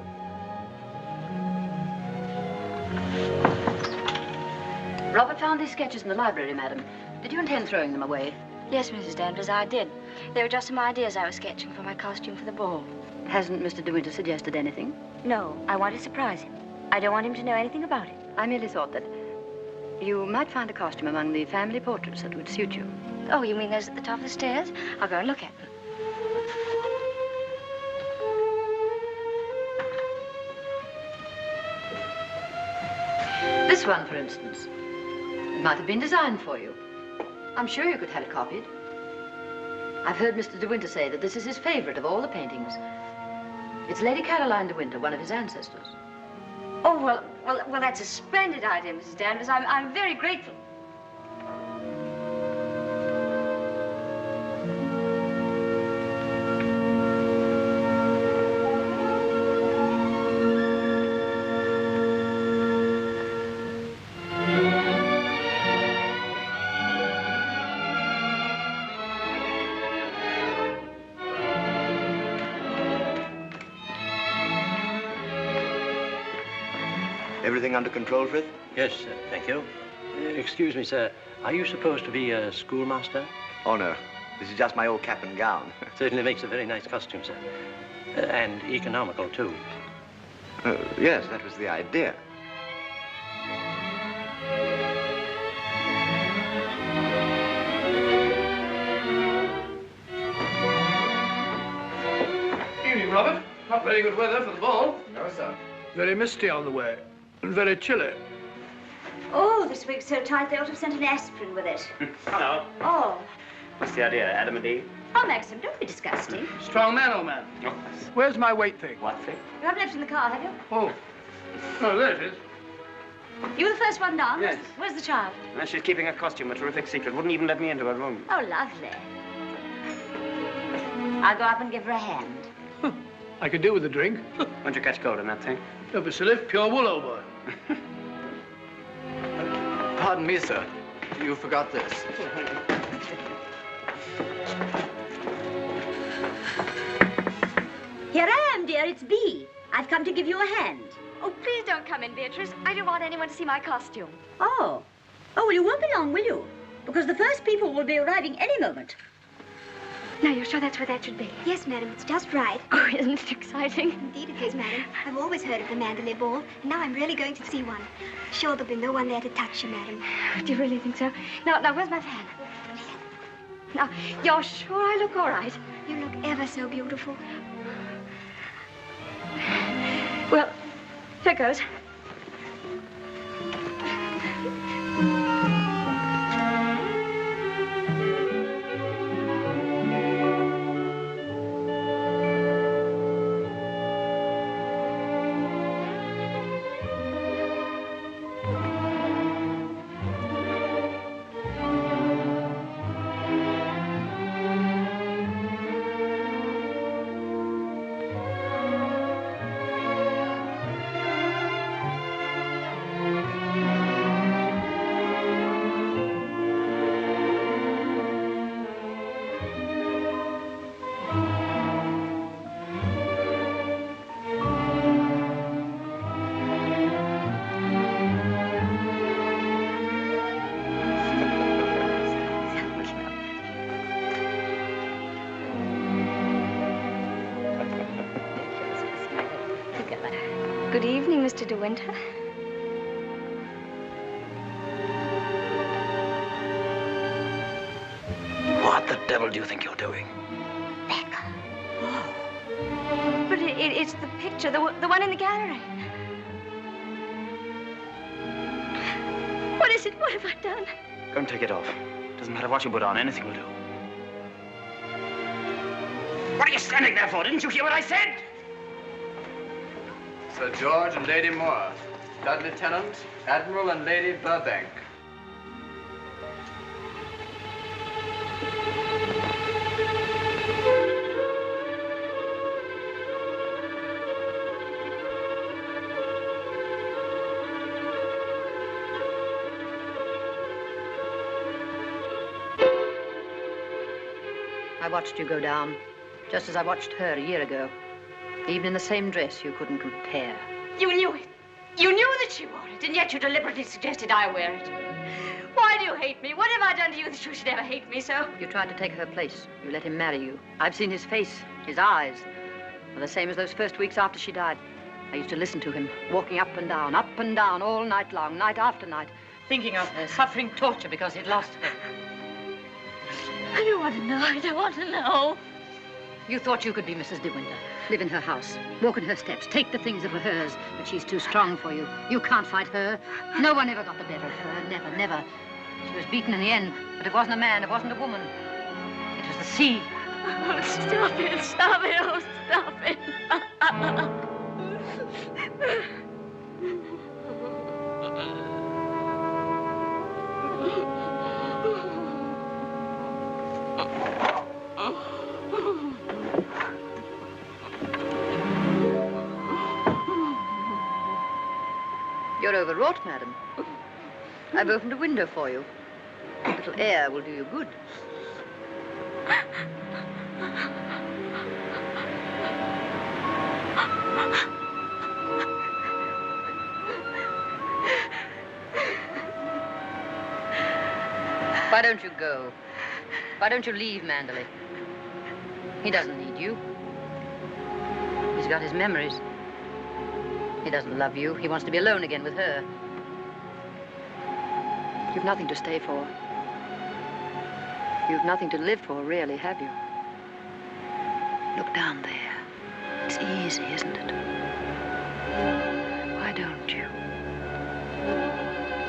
Robert found these sketches in the library, madam. Did you intend throwing them away? Yes, Mrs. Danvers, I did. They were just some ideas I was sketching for my costume for the ball. Hasn't Mr. De Winter suggested anything? No, I want to surprise him. I don't want him to know anything about it. I merely thought that you might find a costume among the family portraits that would suit you. Oh, you mean those at the top of the stairs? I'll go and look at them. This one, for instance. It might have been designed for you. I'm sure you could have it copied. I've heard Mr. De Winter say that this is his favorite of all the paintings. It's Lady Caroline De Winter, one of his ancestors. Oh, well, that's a splendid idea, Mrs. Danvers. I'm very grateful. Everything under control, Frith? Yes, thank you. Excuse me, sir. Are you supposed to be a schoolmaster? Oh, no. This is just my old cap and gown. Certainly makes a very nice costume, sir. And economical, too. Yes, that was the idea. Evening, Robert. Not very good weather for the ball. No, sir. Very misty on the way. And very chilly. Oh, this wig's so tight they ought to have sent an aspirin with it. Hello. Oh. What's the idea, Adam and Eve? Oh, Maxim, don't be disgusting. Strong man, old man. Oh. Where's my weight thing? What thing? You haven't left in the car, have you? Oh. Oh, there it is. You were the first one down? Yes. Where's the child? Well, she's keeping her costume a terrific secret. Wouldn't even let me into her room. Oh, lovely. I'll go up and give her a hand. I could do with a drink. Won't you catch cold in that thing? Don't be silly. Pure wool, old boy. Pardon me, sir. You forgot this. Here I am, dear. It's Bee. I've come to give you a hand. Oh, please don't come in, Beatrice. I don't want anyone to see my costume. Oh. Oh, well, you won't be long, will you? Because the first people will be arriving any moment. Now, you're sure that's where that should be? Yes, madam, it's just right. Oh, isn't it exciting? Indeed it is, madam. I've always heard of the Mandalay Ball, and now I'm really going to see one. Sure, there'll be no one there to touch you, madam. Do you really think so? Now, where's my fan? Now, you're sure I look all right? You look ever so beautiful. Well, here goes. Good evening, Mr. De Winter. What the devil do you think you're doing? But it's the picture, the one in the gallery. What is it? What have I done? Go and take it off. Doesn't matter what you put on, anything will do. What are you standing there for? Didn't you hear what I said? Sir George and Lady Moore. Dudley Tennant, Admiral and Lady Burbank. I watched you go down, just as I watched her a year ago. Even in the same dress, you couldn't compare. You knew it. You knew that she wore it, and yet you deliberately suggested I wear it. Why do you hate me? What have I done to you that you should ever hate me so? You tried to take her place. You let him marry you. I've seen his face, his eyes. They're the same as those first weeks after she died. I used to listen to him, walking up and down, all night long, night after night, thinking of her, suffering torture because he'd lost her. I don't want to know. I don't want to know. You thought you could be Mrs. De Winter, live in her house, walk in her steps, take the things that were hers, but she's too strong for you. You can't fight her. No one ever got the better of her, never, never. She was beaten in the end, but it wasn't a man, it wasn't a woman. It was the sea. Oh, stop it, stop it, oh, stop it. You're overwrought, madam. I've opened a window for you. A little air will do you good. Why don't you go? Why don't you leave Manderley? He doesn't need you. He's got his memories. He doesn't love you. He wants to be alone again with her. You've nothing to stay for. You've nothing to live for, really, have you? Look down there. It's easy, isn't it? Why don't you?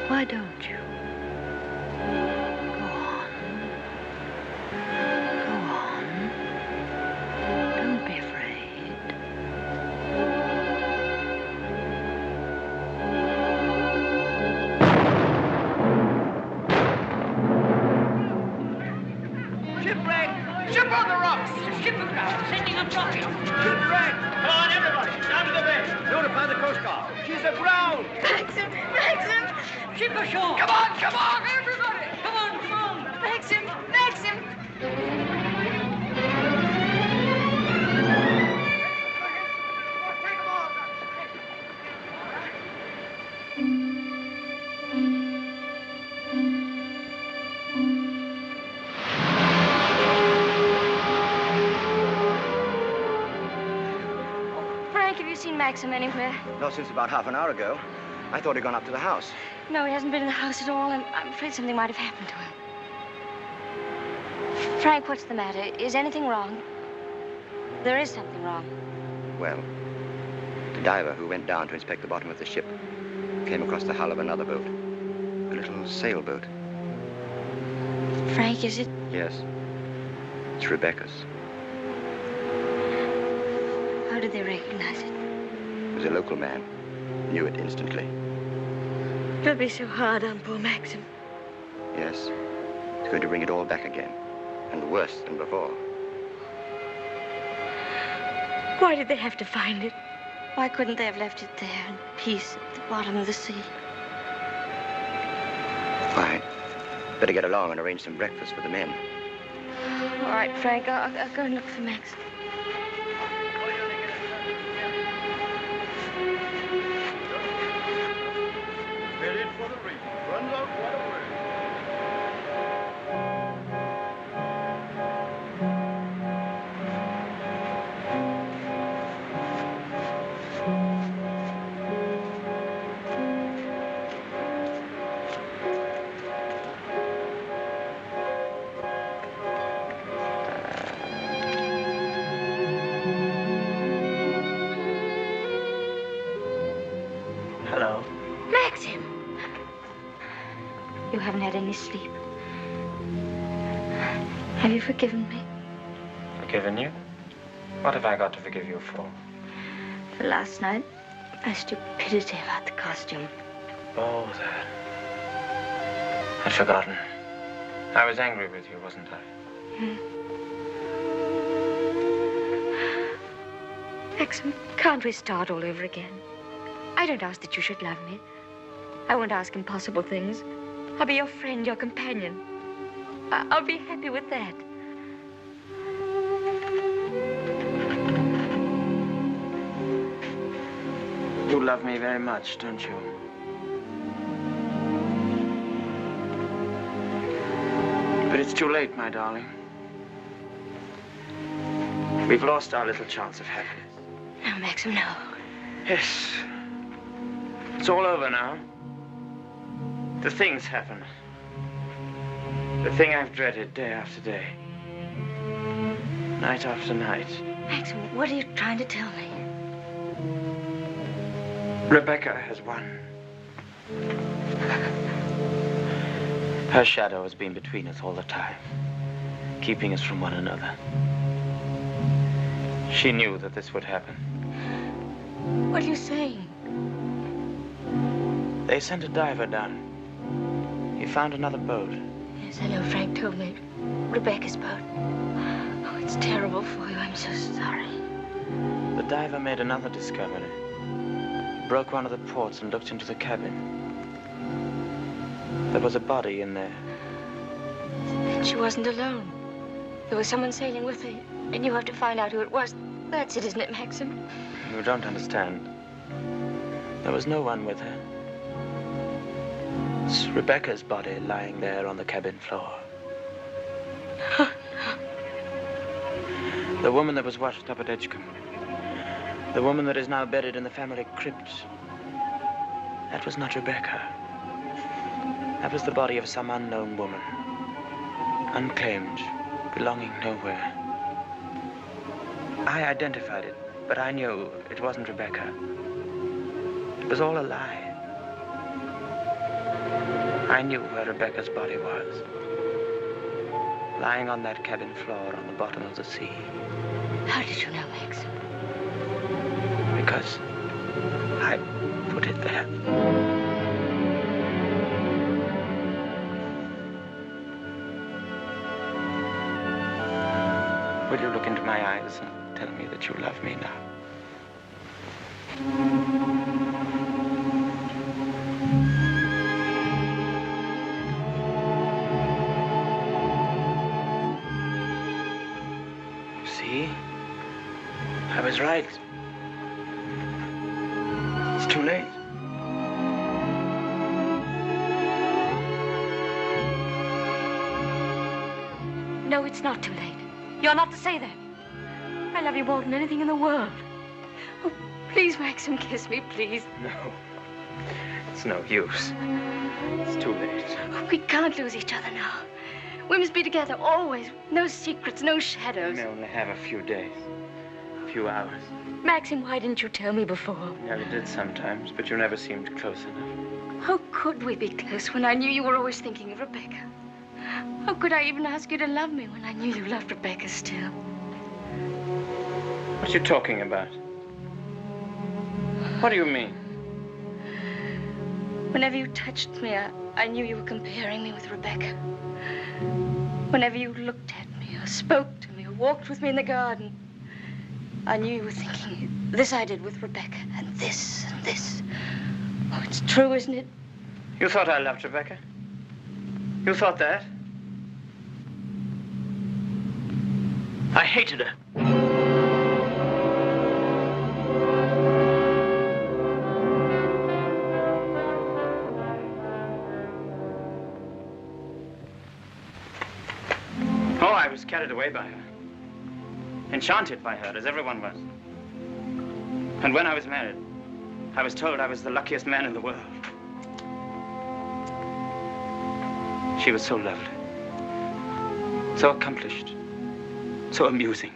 Why don't you? Go on. Go on. Don't be afraid. Ship on the rocks! Ship aground, sending up rocket. Shipwreck! Come on, everybody, down to the bay. Notify the Coast Guard. She's aground! Maxim! Maxim! Ship ashore! Come on, everybody! Come on! Maxim! Maxim! Maxim anywhere? Not since about half an hour ago. I thought he'd gone up to the house. No, he hasn't been in the house at all, and I'm afraid something might have happened to him. Frank, what's the matter? Is anything wrong? There is something wrong. Well, the diver who went down to inspect the bottom of the ship came across the hull of another boat. A little sailboat. Frank, is it? Yes. It's Rebecca's. How did they recognize it? It was a local man. Knew it instantly. It'll be so hard on poor Maxim. Yes. It's going to bring it all back again. And worse than before. Why did they have to find it? Why couldn't they have left it there in peace at the bottom of the sea? Fine. Better get along and arrange some breakfast for the men. All right, Frank, I'll go and look for Maxim. haven't had any sleep. Have you forgiven me? Forgiven you? What have I got to forgive you for? For last night, my stupidity about the costume. Oh, that. I'd forgotten. I was angry with you, wasn't I? Maxim, can't we start all over again? I don't ask that you should love me. I won't ask impossible things. I'll be your friend, your companion. I'll be happy with that. You love me very much, don't you? But it's too late, my darling. We've lost our little chance of happiness. No, Maxim, no. Yes. It's all over now. The thing's happened. The thing I've dreaded day after day. Night after night. Maxim, what are you trying to tell me? Rebecca has won. Her shadow has been between us all the time, keeping us from one another. She knew that this would happen. What are you saying? They sent a diver down. He found another boat. Yes, I know. Frank told me. Rebecca's boat. Oh, it's terrible for you. I'm so sorry. The diver made another discovery. Broke one of the ports and looked into the cabin. There was a body in there. And she wasn't alone. There was someone sailing with her, and you have to find out who it was. That's it, isn't it, Maxim? You don't understand. There was no one with her. It's Rebecca's body lying there on the cabin floor. Oh, no. The woman that was washed up at Edgecombe. The woman that is now buried in the family crypt. That was not Rebecca. That was the body of some unknown woman. Unclaimed, belonging nowhere. I identified it, but I knew it wasn't Rebecca. It was all a lie. I knew where Rebecca's body was. Lying on that cabin floor on the bottom of the sea. How did you know, Maxim? Because I put it there. Will you look into my eyes and tell me that you love me now? See? I was right. It's too late. No, it's not too late. You're not to say that. I love you more than anything in the world. Oh, please, Maxim, kiss me, please. No. It's no use. It's too late. Oh, we can't lose each other now. We must be together always. No secrets, no shadows. We may only have a few days. A few hours. Maxim, why didn't you tell me before? Yeah, you did sometimes, but you never seemed close enough. How could we be close when I knew you were always thinking of Rebecca? How could I even ask you to love me when I knew you loved Rebecca still? What are you talking about? What do you mean? Whenever you touched me, I knew you were comparing me with Rebecca. Whenever you looked at me, or spoke to me, or walked with me in the garden, I knew you were thinking, this I did with Rebecca, and this, and this. Oh, it's true, isn't it? You thought I loved Rebecca? You thought that? I hated her. Oh, I was carried away by her. Enchanted by her, as everyone was. And when I was married, I was told I was the luckiest man in the world. She was so lovely, so accomplished, so amusing.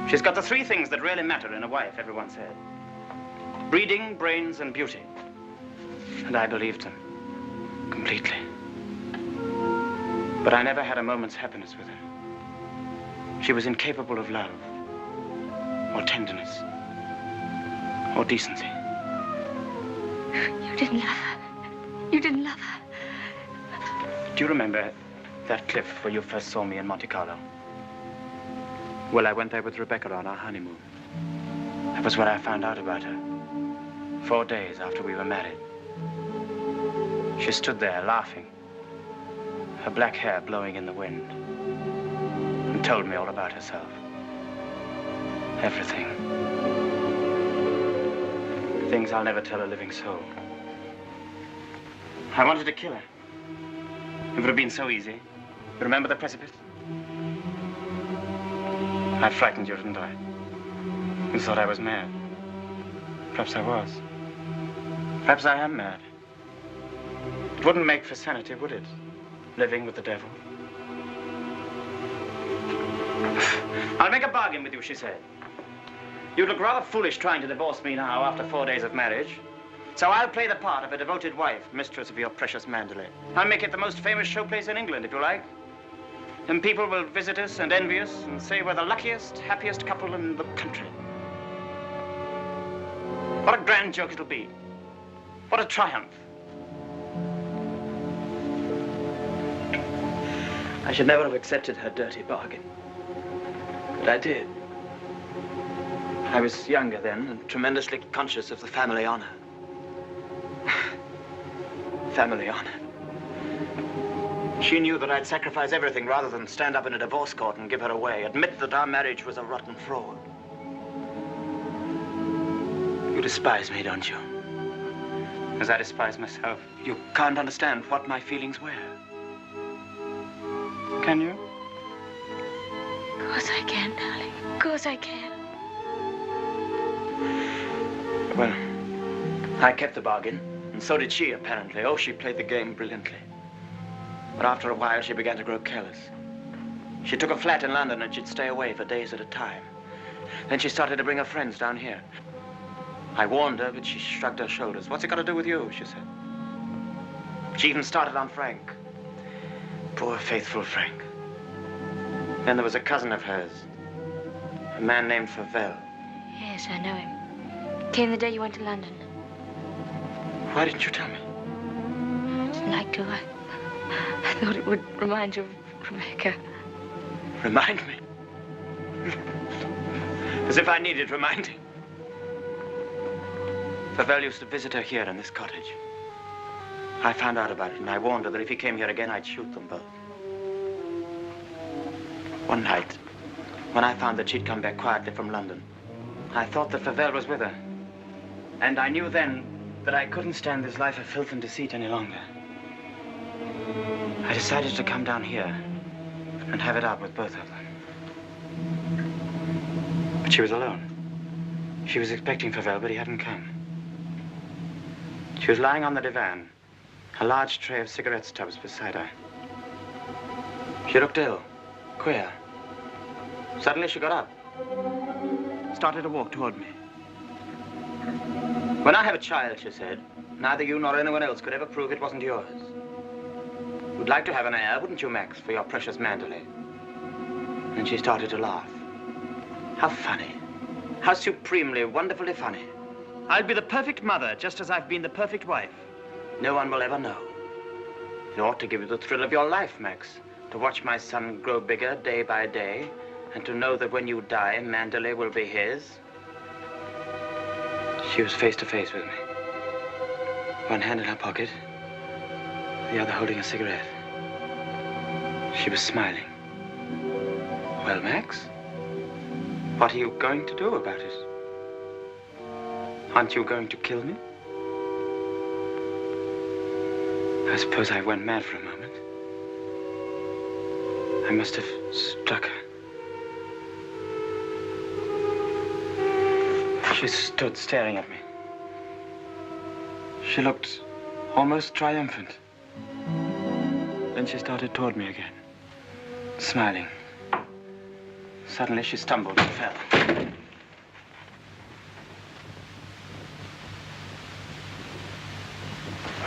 She's got the three things that really matter in a wife, everyone said. Breeding, brains, and beauty. And I believed them. Completely. But I never had a moment's happiness with her. She was incapable of love, or tenderness, or decency. You didn't love her. You didn't love her. Do you remember that cliff where you first saw me in Monte Carlo? Well, I went there with Rebecca on our honeymoon. That was where I found out about her. 4 days after we were married. She stood there laughing, her black hair blowing in the wind, and told me all about herself. Everything. Things I'll never tell a living soul. I wanted to kill her. It would have been so easy. You remember the precipice? I frightened you, didn't I? You thought I was mad. Perhaps I was. Perhaps I am mad. It wouldn't make for sanity, would it? Living with the devil. I'll make a bargain with you, she said. You'd look rather foolish trying to divorce me now after 4 days of marriage. So I'll play the part of a devoted wife, mistress of your precious Mandalay. I'll make it the most famous showplace in England, if you like. And people will visit us and envy us and say we're the luckiest, happiest couple in the country. What a grand joke it'll be. What a triumph. I should never have accepted her dirty bargain. But I did. I was younger then and tremendously conscious of the family honor. Family honor. She knew that I'd sacrifice everything rather than stand up in a divorce court and give her away, admit that our marriage was a rotten fraud. You despise me, don't you? As I despise myself. You can't understand what my feelings were. Can you? Of course I can, darling. Of course I can. Well, I kept the bargain, and so did she, apparently. Oh, she played the game brilliantly. But after a while, she began to grow careless. She took a flat in London, and she'd stay away for days at a time. Then she started to bring her friends down here. I warned her, but she shrugged her shoulders. What's it got to do with you, she said. She even started on Frank. Poor, faithful Frank. Then there was a cousin of hers, a man named Favell. Yes, I know him. Came the day you went to London. Why didn't you tell me? I didn't like to. I thought it would remind you of Rebecca. Remind me? As if I needed reminding. Favell used to visit her here in this cottage. I found out about it, and I warned her that if he came here again, I'd shoot them both. One night, when I found that she'd come back quietly from London, I thought that Favell was with her. And I knew then that I couldn't stand this life of filth and deceit any longer. I decided to come down here and have it out with both of them. But she was alone. She was expecting Favell, but he hadn't come. She was lying on the divan, a large tray of cigarette stubs beside her. She looked ill, queer. Suddenly she got up, started to walk toward me. When I have a child, she said, neither you nor anyone else could ever prove it wasn't yours. You'd like to have an heir, wouldn't you, Max, for your precious Mandalay? And she started to laugh. How funny. How supremely, wonderfully funny. I'll be the perfect mother, just as I've been the perfect wife. No one will ever know. It ought to give you the thrill of your life, Max, to watch my son grow bigger day by day, and to know that when you die, Mandalay will be his. She was face to face with me. One hand in her pocket, the other holding a cigarette. She was smiling. Well, Max, what are you going to do about it? Aren't you going to kill me? I suppose I went mad for a moment. I must have struck her. She stood staring at me. She looked almost triumphant. Then she started toward me again, smiling. Suddenly she stumbled and fell.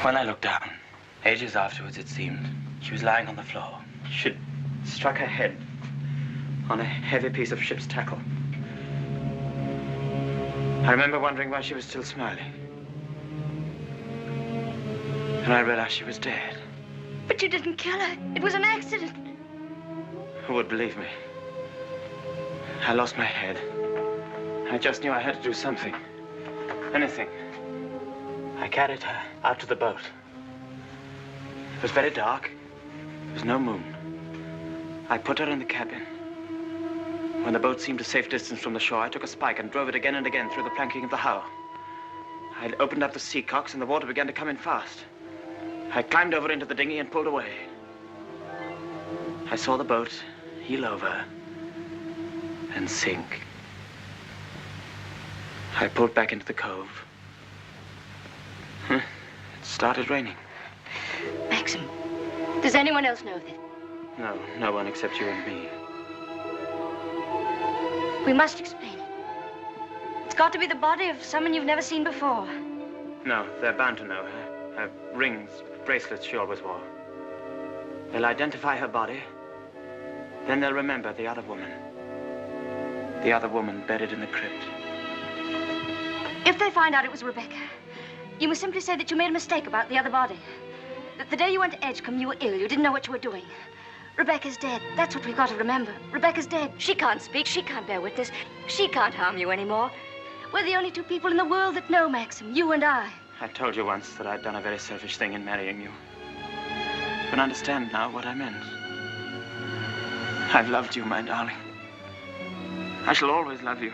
When I looked down, Ages afterwards, it seemed, she was lying on the floor. She'd struck her head on a heavy piece of ship's tackle. I remember wondering why she was still smiling. And I realized she was dead. But you didn't kill her. It was an accident. Who would believe me? I lost my head. I just knew I had to do something. Anything. I carried her out to the boat. It was very dark. There was no moon. I put her in the cabin. When the boat seemed a safe distance from the shore, I took a spike and drove it again and again through the planking of the hull. I opened up the sea cocks and the water began to come in fast. I climbed over into the dinghy and pulled away. I saw the boat heel over and sink. I pulled back into the cove. It started raining. Maxim, does anyone else know this? No, no one except you and me. We must explain it. It's got to be the body of someone you've never seen before. No, they're bound to know her. Her rings, bracelets she always wore. They'll identify her body. Then they'll remember the other woman. The other woman buried in the crypt. If they find out it was Rebecca, you must simply say that you made a mistake about the other body. That the day you went to Edgecombe, you were ill. You didn't know what you were doing. Rebecca's dead. That's what we've got to remember. Rebecca's dead. She can't speak. She can't bear witness. She can't harm you anymore. We're the only two people in the world that know, Maxim. You and I. I told you once that I'd done a very selfish thing in marrying you. You can understand now what I meant. I've loved you, my darling. I shall always love you.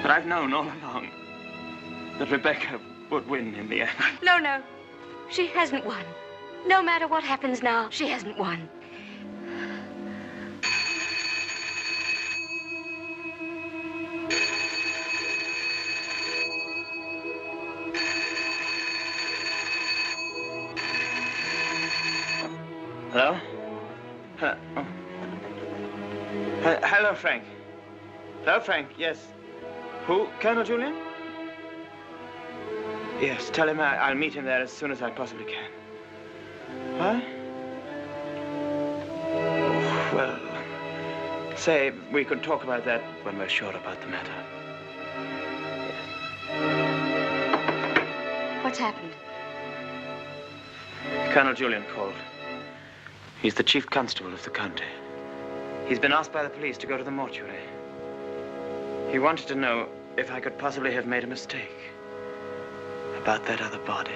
But I've known all along that Rebecca would win in the end. No, no. She hasn't won. No matter what happens now, she hasn't won. Hello? Hello, Frank. Hello, Frank. Yes. Who? Colonel Julian? Yes, tell him I'll meet him there as soon as I possibly can. What? Oh, well, say we could talk about that when we're sure about the matter. Yes. What's happened? Colonel Julian called. He's the chief constable of the county. He's been asked by the police to go to the mortuary. He wanted to know if I could possibly have made a mistake about that other body.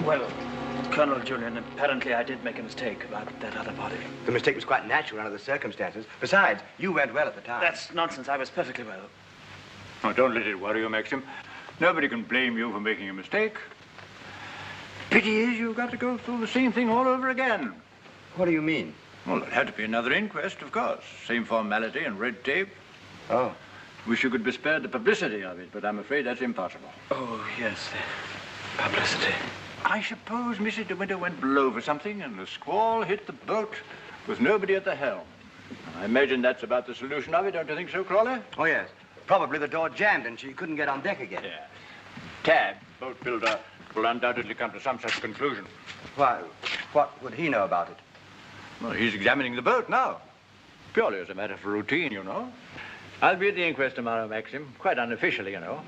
Well, Colonel Julian, apparently I did make a mistake about that other body. The mistake was quite natural under the circumstances. Besides, you went well at the time. That's nonsense. I was perfectly well. Oh, don't let it worry you, Maxim. Nobody can blame you for making a mistake. Pity is you've got to go through the same thing all over again. What do you mean? Well, there'll have to be another inquest, of course. Same formality and red tape. Oh. Wish you could be spared the publicity of it, but I'm afraid that's impossible. Oh, yes, the publicity. I suppose Mrs. De Winter went below for something and the squall hit the boat with nobody at the helm. I imagine that's about the solution of it, don't you think so, Crawley? Oh, yes. Probably the door jammed and she couldn't get on deck again. Yeah. Tab, boat builder, will undoubtedly come to some such conclusion. Why, what would he know about it? Well, he's examining the boat now. Purely as a matter of routine, you know. I'll be at the inquest tomorrow, Maxim. Quite unofficially, you know.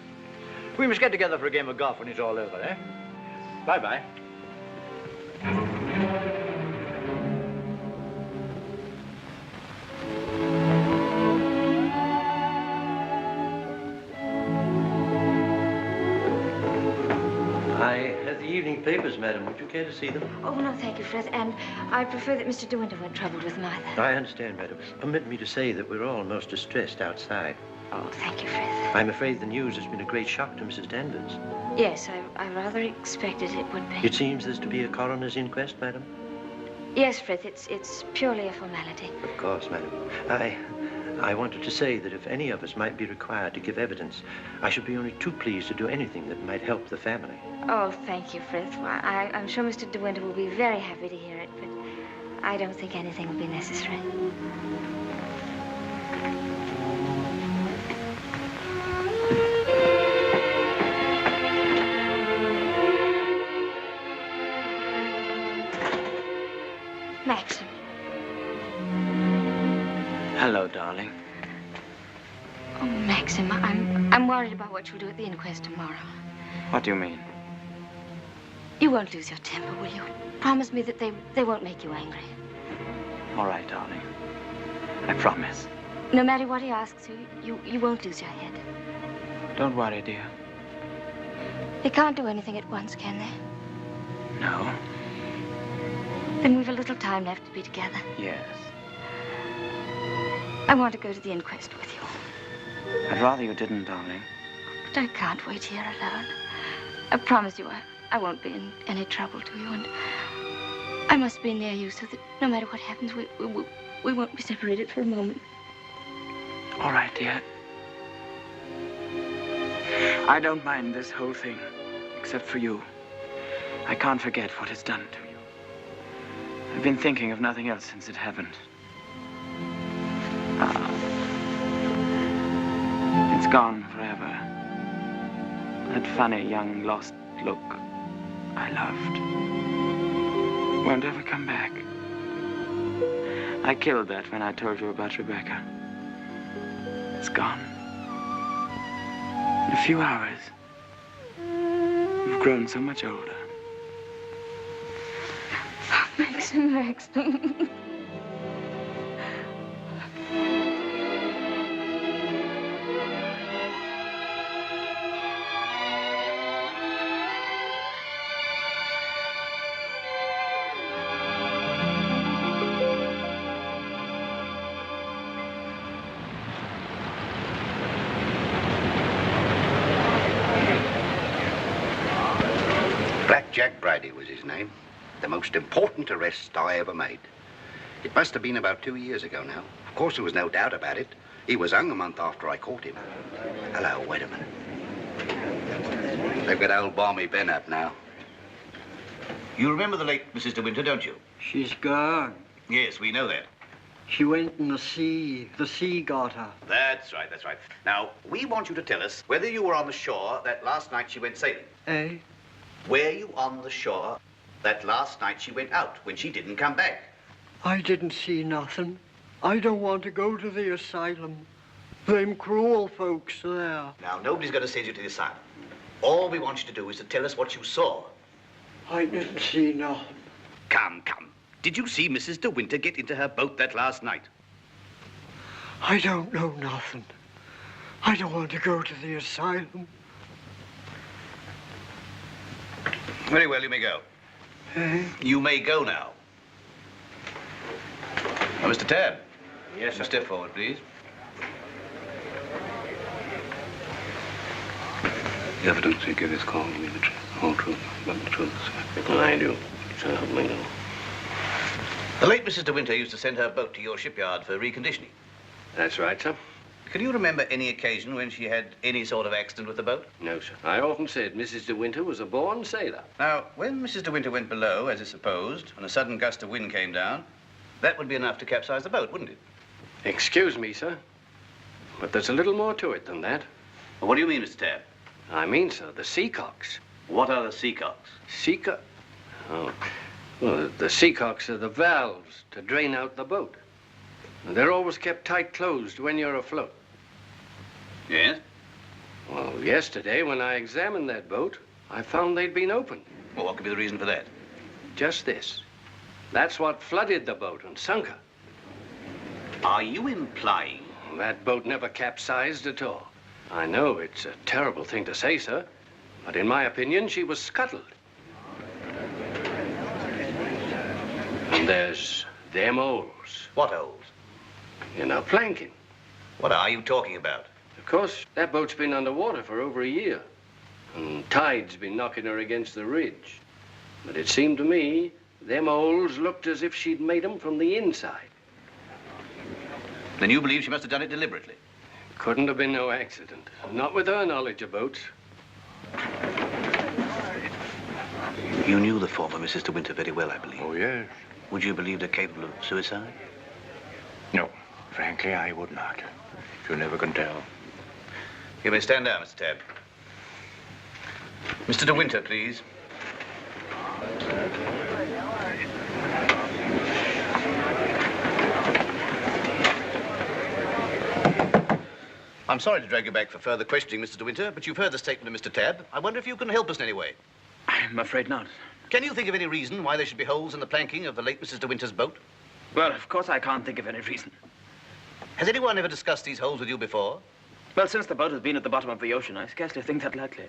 We must get together for a game of golf when it's all over, eh? Bye-bye. I have the evening papers, madam. Would you care to see them? Oh, no, thank you, Frith. And I prefer that Mr. De Winter weren't troubled with them either. I understand, madam. Permit me to say that we're all most distressed outside. Oh, thank you, Frith. I'm afraid the news has been a great shock to Mrs. Danvers. Yes, I rather expected it would be. It seems there's to be a coroner's inquest, madam? Yes, Frith, it's purely a formality. Of course, madam. I wanted to say that if any of us might be required to give evidence, I should be only too pleased to do anything that might help the family. Oh, thank you, Frith. Well, I'm sure Mr. De Winter will be very happy to hear it, but I don't think anything will be necessary. Maxim. Hello, darling. Oh, Maxim, I'm worried about what you'll do at the inquest tomorrow. What do you mean? You won't lose your temper, will you? Promise me that they won't make you angry. All right, darling. I promise. No matter what he asks you won't lose your head. Don't worry, dear. They can't do anything at once, can they? No. Then we've a little time left to be together. Yes. I want to go to the inquest with you. I'd rather you didn't, darling. But I can't wait here alone. I promise you I won't be in any trouble to you, and I must be near you so that no matter what happens, we won't be separated for a moment. All right, dear. I don't mind this whole thing, except for you. I can't forget what it's done to you. I've been thinking of nothing else since it happened. It's gone forever. That funny, young, lost look I loved won't ever come back. I killed that when I told you about Rebecca. It's gone. In a few hours, you've grown so much older. Maxim. Black Jack Bridie was his name. The most important arrest I ever made. It must have been about 2 years ago now. Of course, there was no doubt about it. He was hung a month after I caught him. Hello, wait a minute. They've got old Balmy Ben up now. You remember the late Mrs. De Winter, don't you? She's gone. Yes, we know that. She went in the sea. The sea got her. That's right, that's right. Now, we want you to tell us whether you were on the shore that last night she went sailing. Eh? Were you on the shore that last night she went out when she didn't come back? I didn't see nothing. I don't want to go to the asylum. Them cruel folks there. Now, nobody's going to send you to the asylum. All we want you to do is to tell us what you saw. I didn't see nothing. Come. Did you see Mrs. De Winter get into her boat that last night? I don't know nothing. I don't want to go to the asylum. Very well, you may go. Eh? You may go now. Now, Mr. Tabb. Yes, sir. Step forward, please. The evidence you give is called me the whole truth, but the truth, sir. I do. So help me God. The late Mrs. De Winter used to send her boat to your shipyard for reconditioning. That's right, sir. Can you remember any occasion when she had any sort of accident with the boat? No, sir. I often said Mrs. De Winter was a born sailor. Now, when Mrs. De Winter went below, as is supposed, and a sudden gust of wind came down, that would be enough to capsize the boat, wouldn't it? Excuse me, sir, but there's a little more to it than that. Well, what do you mean, Mr. Tabb? I mean, sir, the seacocks. What are the seacocks? Oh, well, the seacocks are the valves to drain out the boat. And they're always kept tight closed when you're afloat. Yes? Well, yesterday, when I examined that boat, I found they'd been opened. Well, what could be the reason for that? Just this. That's what flooded the boat and sunk her. Are you implying? That boat never capsized at all. I know it's a terrible thing to say, sir, but in my opinion, she was scuttled. And there's them holes. What holes? In her planking. What are you talking about? Of course, that boat's been underwater for over a year. And tide's been knocking her against the ridge. But it seemed to me, them holes looked as if she'd made them from the inside. Then you believe she must have done it deliberately? Couldn't have been no accident. Not with her knowledge of boats. You knew the former Mrs. De Winter very well, I believe. Oh, yes. Would you believe her capable of suicide? No. Frankly, I would not. You never can tell. You may stand down, Mr. Tabb. Mr. De Winter, please. I'm sorry to drag you back for further questioning, Mr. De Winter, but you've heard the statement of Mr. Tabb. I wonder if you can help us in any way. I'm afraid not. Can you think of any reason why there should be holes in the planking of the late Mrs. De Winter's boat? Well, of course I can't think of any reason. Has anyone ever discussed these holes with you before? Well, since the boat has been at the bottom of the ocean, I scarcely think that likely.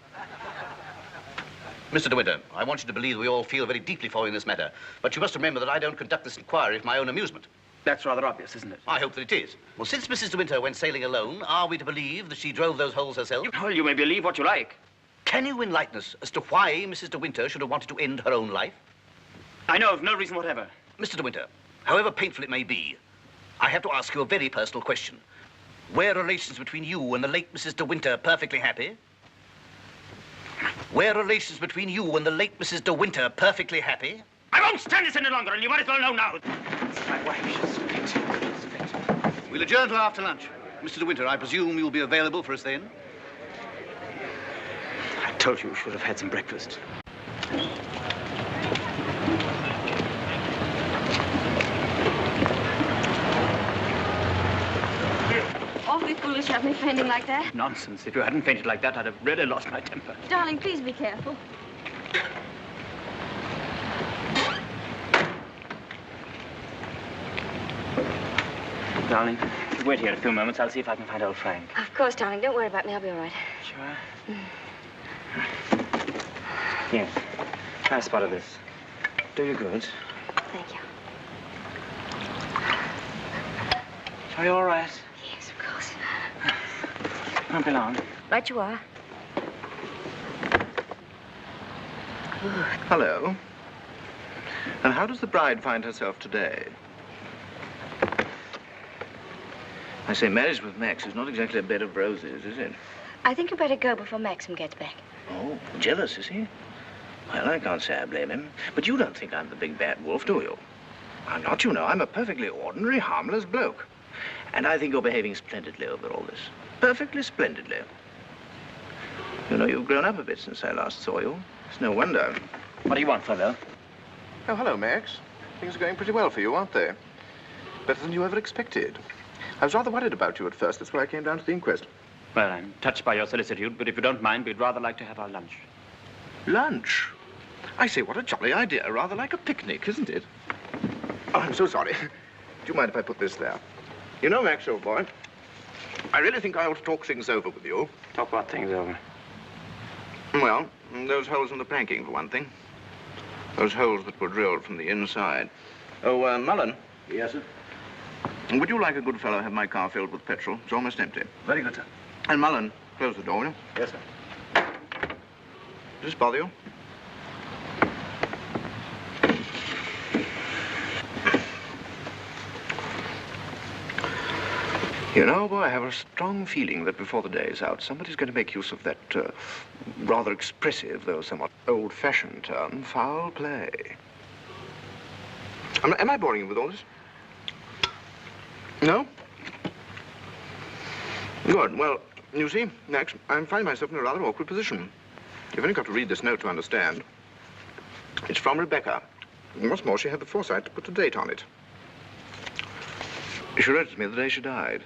Mr. De Winter, I want you to believe we all feel very deeply for you in this matter, but you must remember that I don't conduct this inquiry for my own amusement. That's rather obvious, isn't it? I hope that it is. Well, since Mrs. De Winter went sailing alone, are we to believe that she drove those holes herself? Well, you may believe what you like. Can you enlighten us as to why Mrs. De Winter should have wanted to end her own life? I know of no reason whatever. Mr. De Winter, however painful it may be, I have to ask you a very personal question. Were relations between you and the late Mrs. De Winter perfectly happy? Were relations between you and the late Mrs. De Winter perfectly happy? I won't stand this any longer, and you might as well know now. My wife, she's fit. We'll adjourn till after lunch. Mr. De Winter, I presume you'll be available for us then? I told you you should have had some breakfast. Awfully foolish of me fainting like that. Nonsense. If you hadn't fainted like that, I'd have really lost my temper. Darling, please be careful. Darling, wait here a few moments. I'll see if I can find old Frank. Of course, darling. Don't worry about me. I'll be all right. Sure? Yes. I spotted this. Do you good. Thank you. Are you all right? Yes, of course. Won't be long. Right you are. Hello. And how does the bride find herself today? I say, marriage with Max is not exactly a bed of roses, is it? I think you better go before Maxim gets back. Oh, jealous, is he? Well, I can't say I blame him. But you don't think I'm the big bad wolf, do you? I'm not, you know. I'm a perfectly ordinary, harmless bloke. And I think you're behaving splendidly over all this. Perfectly splendidly. You know, you've grown up a bit since I last saw you. It's no wonder. What do you want, fellow? Oh, hello, Max. Things are going pretty well for you, aren't they? Better than you ever expected. I was rather worried about you at first. That's why I came down to the inquest. Well, I'm touched by your solicitude, but if you don't mind, we'd rather like to have our lunch. Lunch? I say, what a jolly idea. Rather like a picnic, isn't it? Oh, I'm so sorry. Do you mind if I put this there? You know, Max, old boy, I really think I ought to talk things over with you. Talk what things over? Well, those holes in the planking, for one thing. Those holes that were drilled from the inside. Oh, Mullen. Yes, sir? Would you like a good fellow have my car filled with petrol? It's almost empty. Very good, sir. And Mullen, close the door, will you? Yes, sir. Does this bother you? You know, boy, I have a strong feeling that before the day is out, somebody's going to make use of that rather expressive, though somewhat old-fashioned term, foul play. Am I boring you with all this? No? Good. Well, you see, Max, I'm finding myself in a rather awkward position. You've only got to read this note to understand. It's from Rebecca. And what's more, she had the foresight to put a date on it. She wrote it to me the day she died.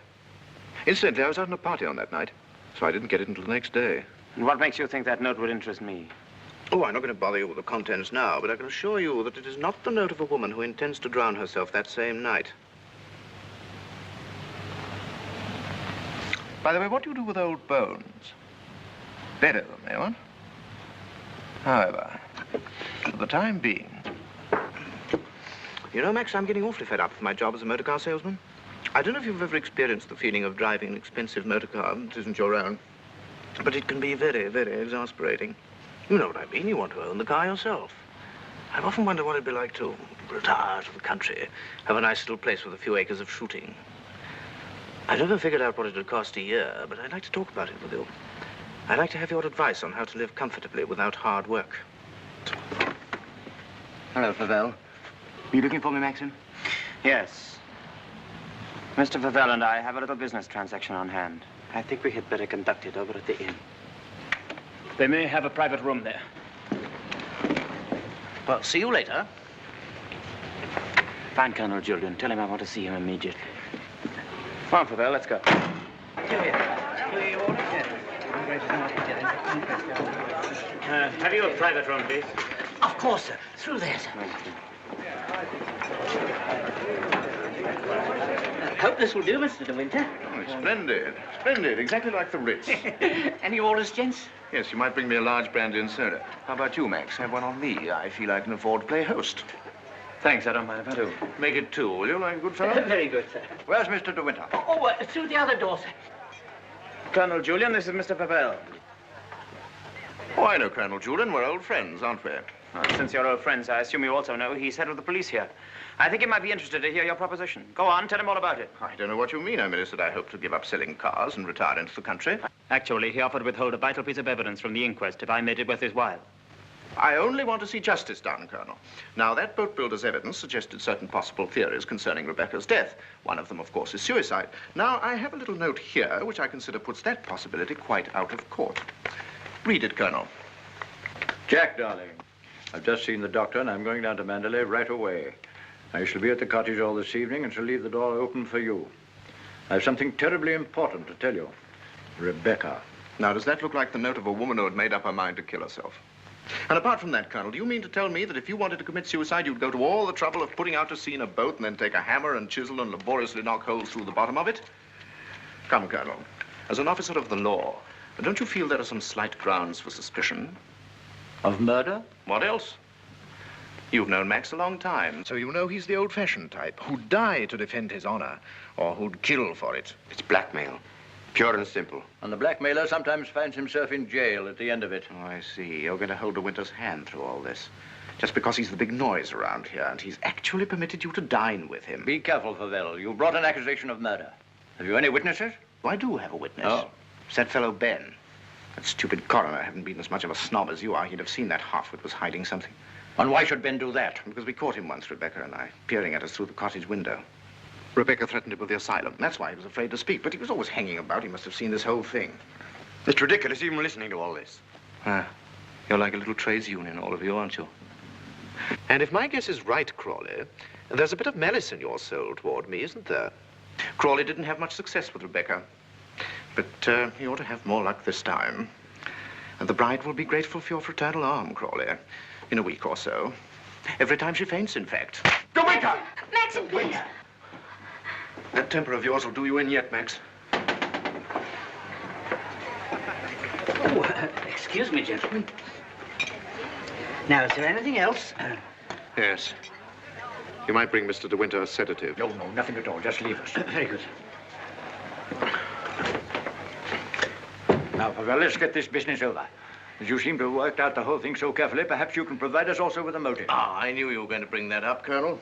Incidentally, I was out on a party on that night, so I didn't get it until the next day. And what makes you think that note would interest me? Oh, I'm not going to bother you with the contents now, but I can assure you that it is not the note of a woman who intends to drown herself that same night. By the way, what do you do with old bones? Bury them, eh, what? However, for the time being... You know, Max, I'm getting awfully fed up with my job as a motor car salesman. I don't know if you've ever experienced the feeling of driving an expensive motor car that isn't your own, but it can be very, very exasperating. You know what I mean. You want to own the car yourself. I've often wondered what it'd be like to retire to the country, have a nice little place with a few acres of shooting. I've never figured out what it would cost a year, but I'd like to talk about it with you. I'd like to have your advice on how to live comfortably without hard work. Hello, Favell. Are you looking for me, Maxim? Yes. Mr. Favell and I have a little business transaction on hand. I think we had better conduct it over at the inn. They may have a private room there. Well, see you later. Find Colonel Julian. Tell him I want to see him immediately. Come on, Favell, let's go. Have you a private room, please? Of course, sir. Through there, sir. Hope this will do, Mr. De Winter. Oh, it's splendid. Splendid. Exactly like the Ritz. Any orders, gents? Yes, you might bring me a large brandy and soda. How about you, Max? Have one on me. I feel I can afford to play host. Thanks, I don't mind if I do. Make it two, will you, like a good fellow? Very good, sir. Where's Mr. De Winter? Through the other door, sir. Colonel Julian, this is Mr. Favell. Oh, I know Colonel Julian. We're old friends, aren't we? Well, since you're old friends, I assume you also know he's head of the police here. I think he might be interested to hear your proposition. Go on, tell him all about it. I don't know what you mean. I merely said I hope to give up selling cars and retire into the country. Actually, he offered to withhold a vital piece of evidence from the inquest if I made it worth his while. I only want to see justice done, Colonel. Now, that boat builder's evidence suggested certain possible theories concerning Rebecca's death. One of them, of course, is suicide. Now, I have a little note here which I consider puts that possibility quite out of court. Read it, Colonel. Jack, darling, I've just seen the doctor and I'm going down to Mandalay right away. I shall be at the cottage all this evening and shall leave the door open for you. I have something terribly important to tell you. Rebecca. Now, does that look like the note of a woman who had made up her mind to kill herself? And apart from that, Colonel, do you mean to tell me that if you wanted to commit suicide, you'd go to all the trouble of putting out to sea in a boat and then take a hammer and chisel and laboriously knock holes through the bottom of it? Come, Colonel, as an officer of the law, don't you feel there are some slight grounds for suspicion? Of murder? What else? You've known Max a long time, so you know he's the old-fashioned type who'd die to defend his honor, or who'd kill for it. It's blackmail. Pure and simple. And the blackmailer sometimes finds himself in jail at the end of it. Oh, I see. You're going to hold De Winter's hand through all this. Just because he's the big noise around here, and he's actually permitted you to dine with him. Be careful, Favell. You brought an accusation of murder. Have you any witnesses? I do have a witness. Oh. It's that fellow Ben. That stupid coroner hadn't been as much of a snob as you are. He'd have seen that Hartford was hiding something. And why should Ben do that? Because we caught him once, Rebecca and I, peering at us through the cottage window. Rebecca threatened him with the asylum. That's why he was afraid to speak, but he was always hanging about. He must have seen this whole thing. It's ridiculous even listening to all this. You're like a little trades union, all of you, aren't you? And if my guess is right, Crawley, there's a bit of malice in your soul toward me, isn't there? Crawley didn't have much success with Rebecca, but he ought to have more luck this time. And the bride will be grateful for your fraternal arm, Crawley, in a week or so. Every time she faints, in fact. De Winter! Maxim, please. That temper of yours will do you in yet, Max. Oh, excuse me, gentlemen. Now, is there anything else? Yes. You might bring Mr. De Winter a sedative. No, nothing at all. Just leave us. Very good. Now, Favell, let's get this business over. As you seem to have worked out the whole thing so carefully, perhaps you can provide us also with a motive. I knew you were going to bring that up, Colonel.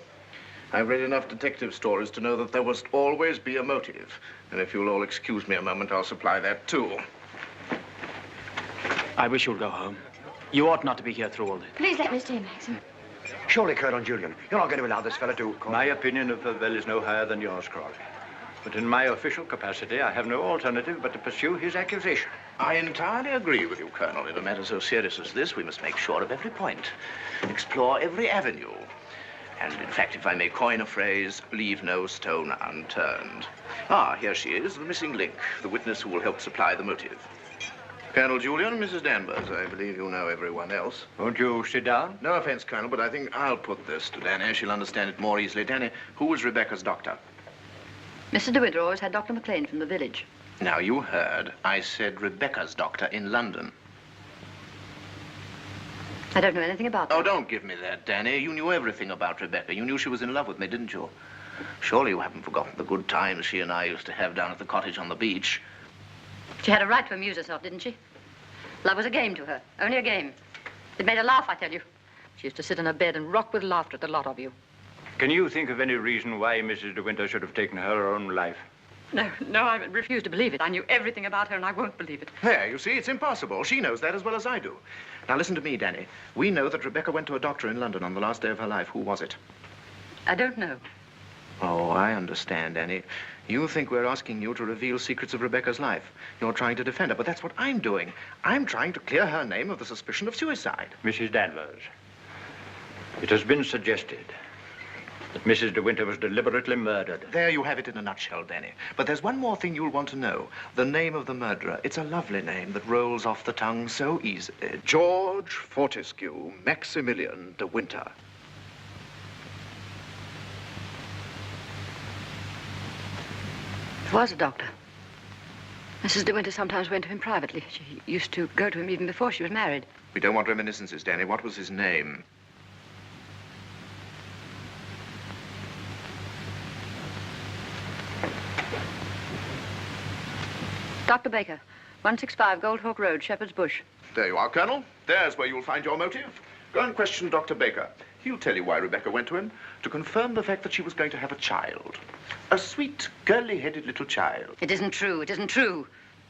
I've read enough detective stories to know that there must always be a motive. And if you'll all excuse me a moment, I'll supply that, too. I wish you'd go home. You ought not to be here through all this. Please let me stay, Maxim. Surely, Colonel Julian, you're not going to allow this fellow to... My opinion of Favell is no higher than yours, Crawley. But in my official capacity, I have no alternative but to pursue his accusation. I entirely agree with you, Colonel. In a matter so serious as this, we must make sure of every point, explore every avenue. And, in fact, if I may coin a phrase, leave no stone unturned. Ah, here she is, the missing link, the witness who will help supply the motive. Colonel Julian, Mrs. Danvers, I believe you know everyone else. Won't you sit down? No offense, Colonel, but I think I'll put this to Danny. She'll understand it more easily. Danny, who was Rebecca's doctor? Mr. De Winter always had Dr. McLean from the village. Now, you heard. I said Rebecca's doctor in London. I don't know anything about that. Oh, don't give me that, Danny. You knew everything about Rebecca. You knew she was in love with me, didn't you? Surely you haven't forgotten the good times she and I used to have down at the cottage on the beach. She had a right to amuse herself, didn't she? Love was a game to her, only a game. It made her laugh, I tell you. She used to sit in her bed and rock with laughter at the lot of you. Can you think of any reason why Mrs. De Winter should have taken her own life? No, I refuse to believe it. I knew everything about her, and I won't believe it. There, you see, it's impossible. She knows that as well as I do. Now, listen to me, Danny. We know that Rebecca went to a doctor in London on the last day of her life. Who was it? I don't know. Oh, I understand, Danny. You think we're asking you to reveal secrets of Rebecca's life. You're trying to defend her, but that's what I'm doing. I'm trying to clear her name of the suspicion of suicide. Mrs. Danvers, it has been suggested that Mrs. De Winter was deliberately murdered. There you have it in a nutshell, Danny. But there's one more thing you'll want to know. The name of the murderer. It's a lovely name that rolls off the tongue so easily. George Fortescue Maximilian De Winter. He was a doctor. Mrs. De Winter sometimes went to him privately. She used to go to him even before she was married. We don't want reminiscences, Danny. What was his name? Dr. Baker, 165 Goldhawk Road, Shepherd's Bush. There you are, Colonel. There's where you'll find your motive. Go and question Dr. Baker. He'll tell you why Rebecca went to him, to confirm the fact that she was going to have a child. A sweet, curly-headed little child. It isn't true. It isn't true.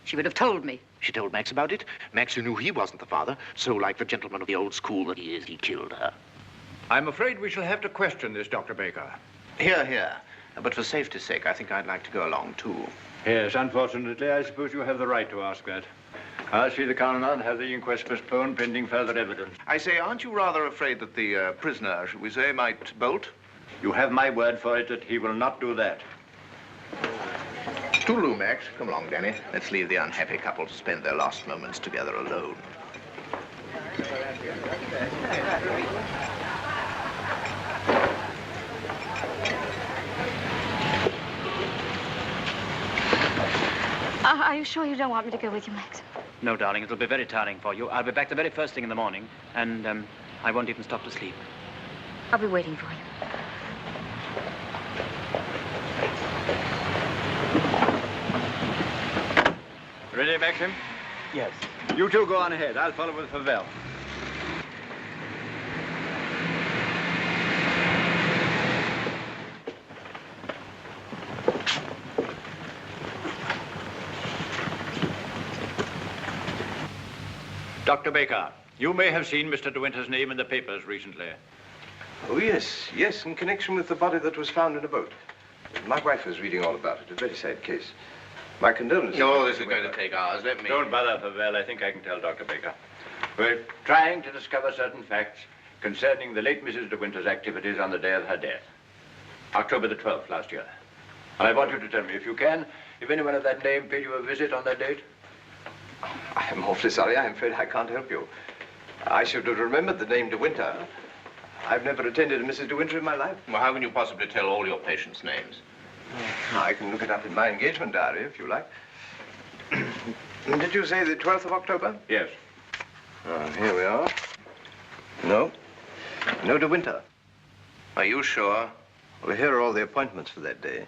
She would have told me. She told Max about it. Max, who knew he wasn't the father, so like the gentleman of the old school that he is, he killed her. I'm afraid we shall have to question this, Dr. Baker. Here, here. But for safety's sake, I think I'd like to go along, too. Yes, unfortunately, I suppose you have the right to ask that. I'll see the coroner and have the inquest postponed pending further evidence. I say, aren't you rather afraid that the prisoner, shall we say, might bolt? You have my word for it that he will not do that. Toodaloo, Max. Come along, Danny. Let's leave the unhappy couple to spend their last moments together alone. Are you sure you don't want me to go with you, Max? No, darling, it'll be very tiring for you. I'll be back the very first thing in the morning, and I won't even stop to sleep. I'll be waiting for you. Ready, Maxim? Yes. You two go on ahead. I'll follow with Favell. Dr. Baker, you may have seen Mr. De Winter's name in the papers recently. Oh, yes, yes, in connection with the body that was found in a boat. My wife was reading all about it. A very sad case. My condolences. No, this is going to take hours. Let me... Don't bother, Favell. I think I can tell Dr. Baker. We're trying to discover certain facts concerning the late Mrs. De Winter's activities on the day of her death. October the 12th last year. And I want you to tell me, if you can, if anyone of that name paid you a visit on that date. I'm awfully sorry. I'm afraid I can't help you. I should have remembered the name De Winter. I've never attended a Mrs. De Winter in my life. Well, how can you possibly tell all your patients' names? I can look it up in my engagement diary, if you like. Did you say the 12th of October? Yes. Here we are. No. No De Winter. Are you sure? Well, here are all the appointments for that day.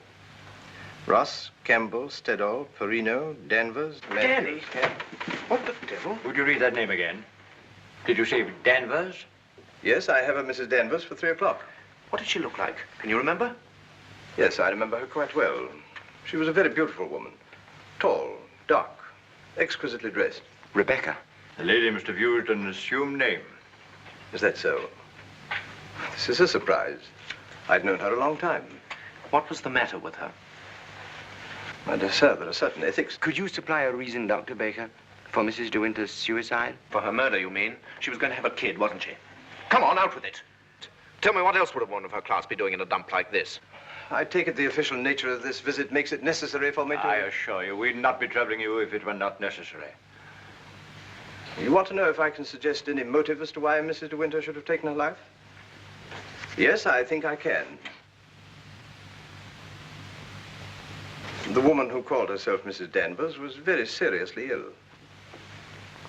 Ross, Campbell, Stedall, Perino, Danvers... Danny? What the devil? Would you read that name again? Did you say Danvers? Yes, I have a Mrs. Danvers for 3 o'clock. What did she look like? Can you remember? Yes, I remember her quite well. She was a very beautiful woman. Tall, dark, exquisitely dressed. Rebecca. The lady must have used an assumed name. Is that so? This is a surprise. I'd known her a long time. What was the matter with her? My dear sir, there are certain ethics. Could you supply a reason, Dr. Baker, for Mrs. De Winter's suicide? For her murder, you mean? She was going to have a kid, wasn't she? Come on, out with it. Tell me, what else would a woman of her class be doing in a dump like this? I take it the official nature of this visit makes it necessary for me to... I assure you, we'd not be troubling you if it were not necessary. You want to know if I can suggest any motive as to why Mrs. De Winter should have taken her life? Yes, I think I can. The woman who called herself Mrs. Danvers was very seriously ill.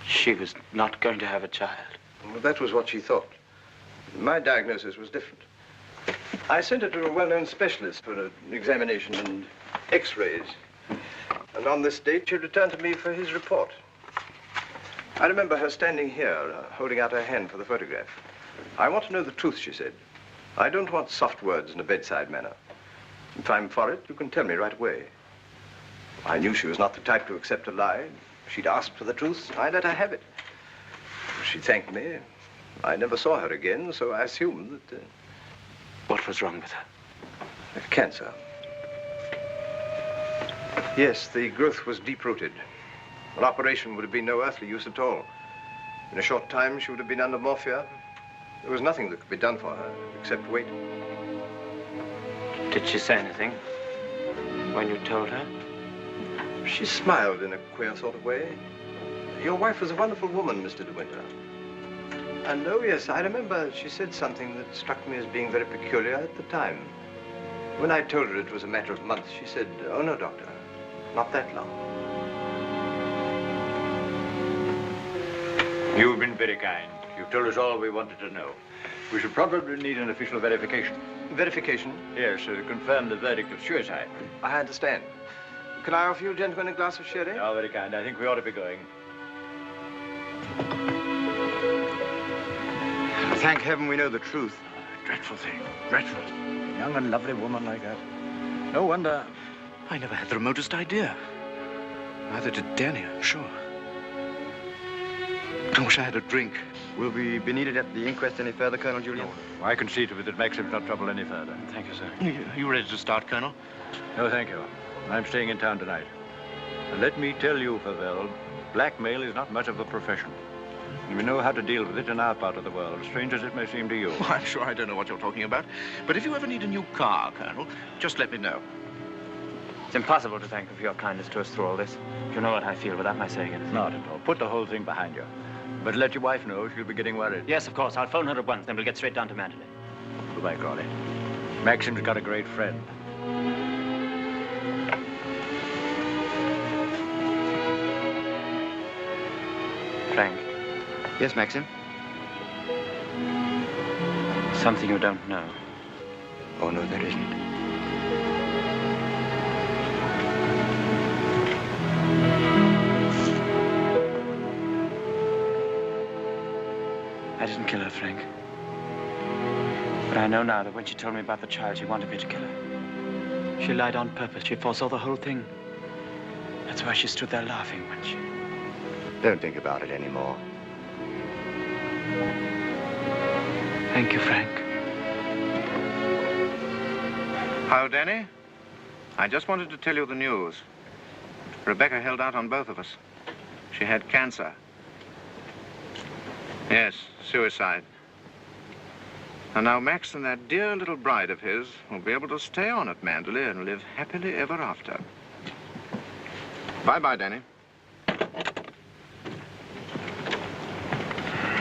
She was not going to have a child. Well, that was what she thought. My diagnosis was different. I sent her to a well-known specialist for an examination and x-rays. And on this date, she returned to me for his report. I remember her standing here, holding out her hand for the photograph. I want to know the truth, she said. I don't want soft words in a bedside manner. If I'm for it, you can tell me right away. I knew she was not the type to accept a lie. If she'd asked for the truth, I let her have it. She thanked me. I never saw her again, so I assumed that... What was wrong with her? Cancer. Yes, the growth was deep-rooted. An operation would have been no earthly use at all. In a short time, she would have been under morphia. There was nothing that could be done for her, except wait. Did she say anything when you told her? She smiled in a queer sort of way. Your wife was a wonderful woman, Mr. De Winter. And, oh, yes, I remember she said something that struck me as being very peculiar at the time. When I told her it was a matter of months, she said, "Oh, no, Doctor, not that long." You've been very kind. You've told us all we wanted to know. We should probably need an official verification. Verification? Yes, to confirm the verdict of suicide. I understand. Can I offer you gentlemen a glass of sherry? Oh, very kind. I think we ought to be going. Thank heaven we know the truth. Dreadful thing. Dreadful. A young and lovely woman like that. No wonder. I never had the remotest idea. Neither did Danny, I'm sure. I wish I had a drink. Will we be needed at the inquest any further, Colonel Julian? I can see to it that Maxim's not trouble any further. Thank you, sir. Are you ready to start, Colonel? No, thank you. I'm staying in town tonight. And let me tell you, Favell, blackmail is not much of a profession. We know how to deal with it in our part of the world, strange as it may seem to you. Well, I'm sure I don't know what you're talking about. But if you ever need a new car, Colonel, just let me know. It's impossible to thank you for your kindness to us through all this. You know what I feel without my saying it. Not at all. Put the whole thing behind you. But let your wife know. She'll be getting worried. Yes, of course. I'll phone her at once, then we'll get straight down to Mandalay. Goodbye, Crawley. Maxim's got a great friend. Frank. Yes, Maxim? Something you don't know. Oh, no, there isn't. I didn't kill her, Frank. But I know now that when she told me about the child, she wanted me to kill her. She lied on purpose. She foresaw the whole thing. That's why she stood there laughing when she... Don't think about it anymore. Thank you, Frank. Hello, Danny. I just wanted to tell you the news. Rebecca held out on both of us. She had cancer. Yes, suicide. And now Max and that dear little bride of his will be able to stay on at Mandalay and live happily ever after. Bye-bye, Danny.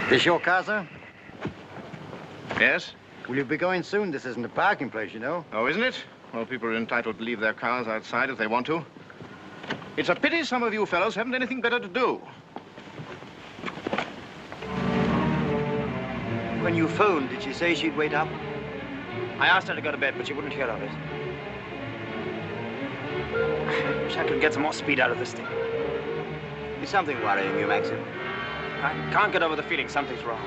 This your car, sir? Yes? Will you be going soon? This isn't a parking place, you know. Oh, isn't it? Well, people are entitled to leave their cars outside if they want to. It's a pity some of you fellows haven't anything better to do. When you phoned, did she say she'd wait up? I asked her to go to bed, but she wouldn't hear of it. I wish I could get some more speed out of this thing. Is something worrying you, Maxim? I can't get over the feeling something's wrong.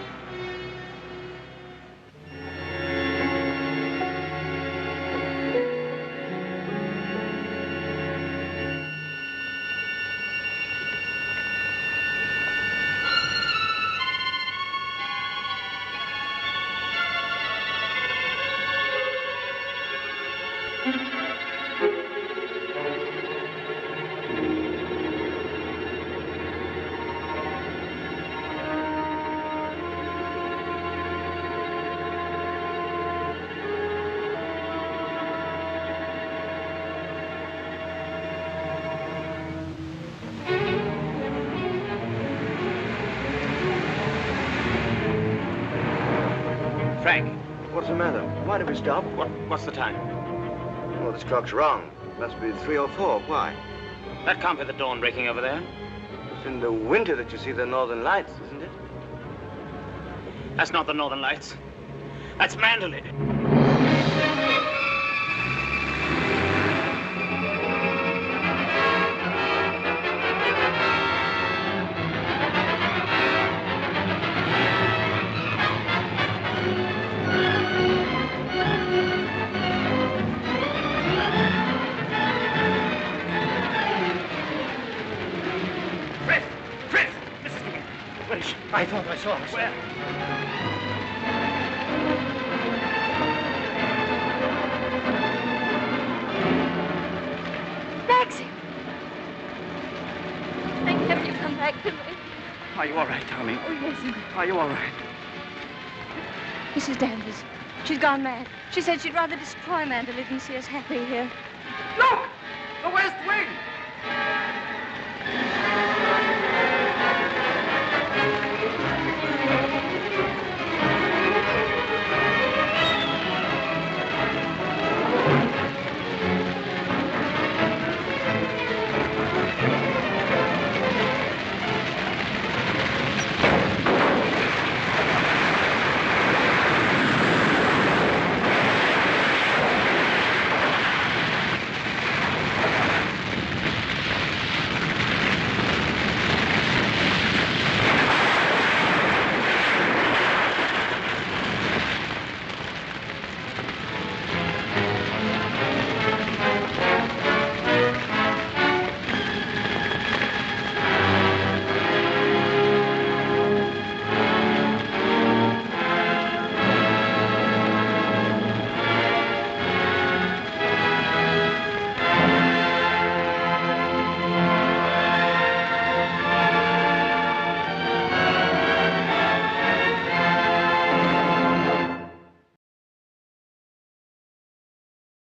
Frank. What's the matter? Why did we stop? What's the time? Well, this clock's wrong. Must be 3 or 4. Why? That can't be the dawn breaking over there. It's in the winter that you see the northern lights, isn't it? That's not the Northern Lights. That's Mandalay. I thought I saw her. Where? Maxim! Thank heaven you've come back to me. Are you all right, darling? Oh, yes. Are you all right? Mrs. Danvers. She's gone mad. She said she'd rather destroy Mandalay than see us happy here. Look! The West Wing!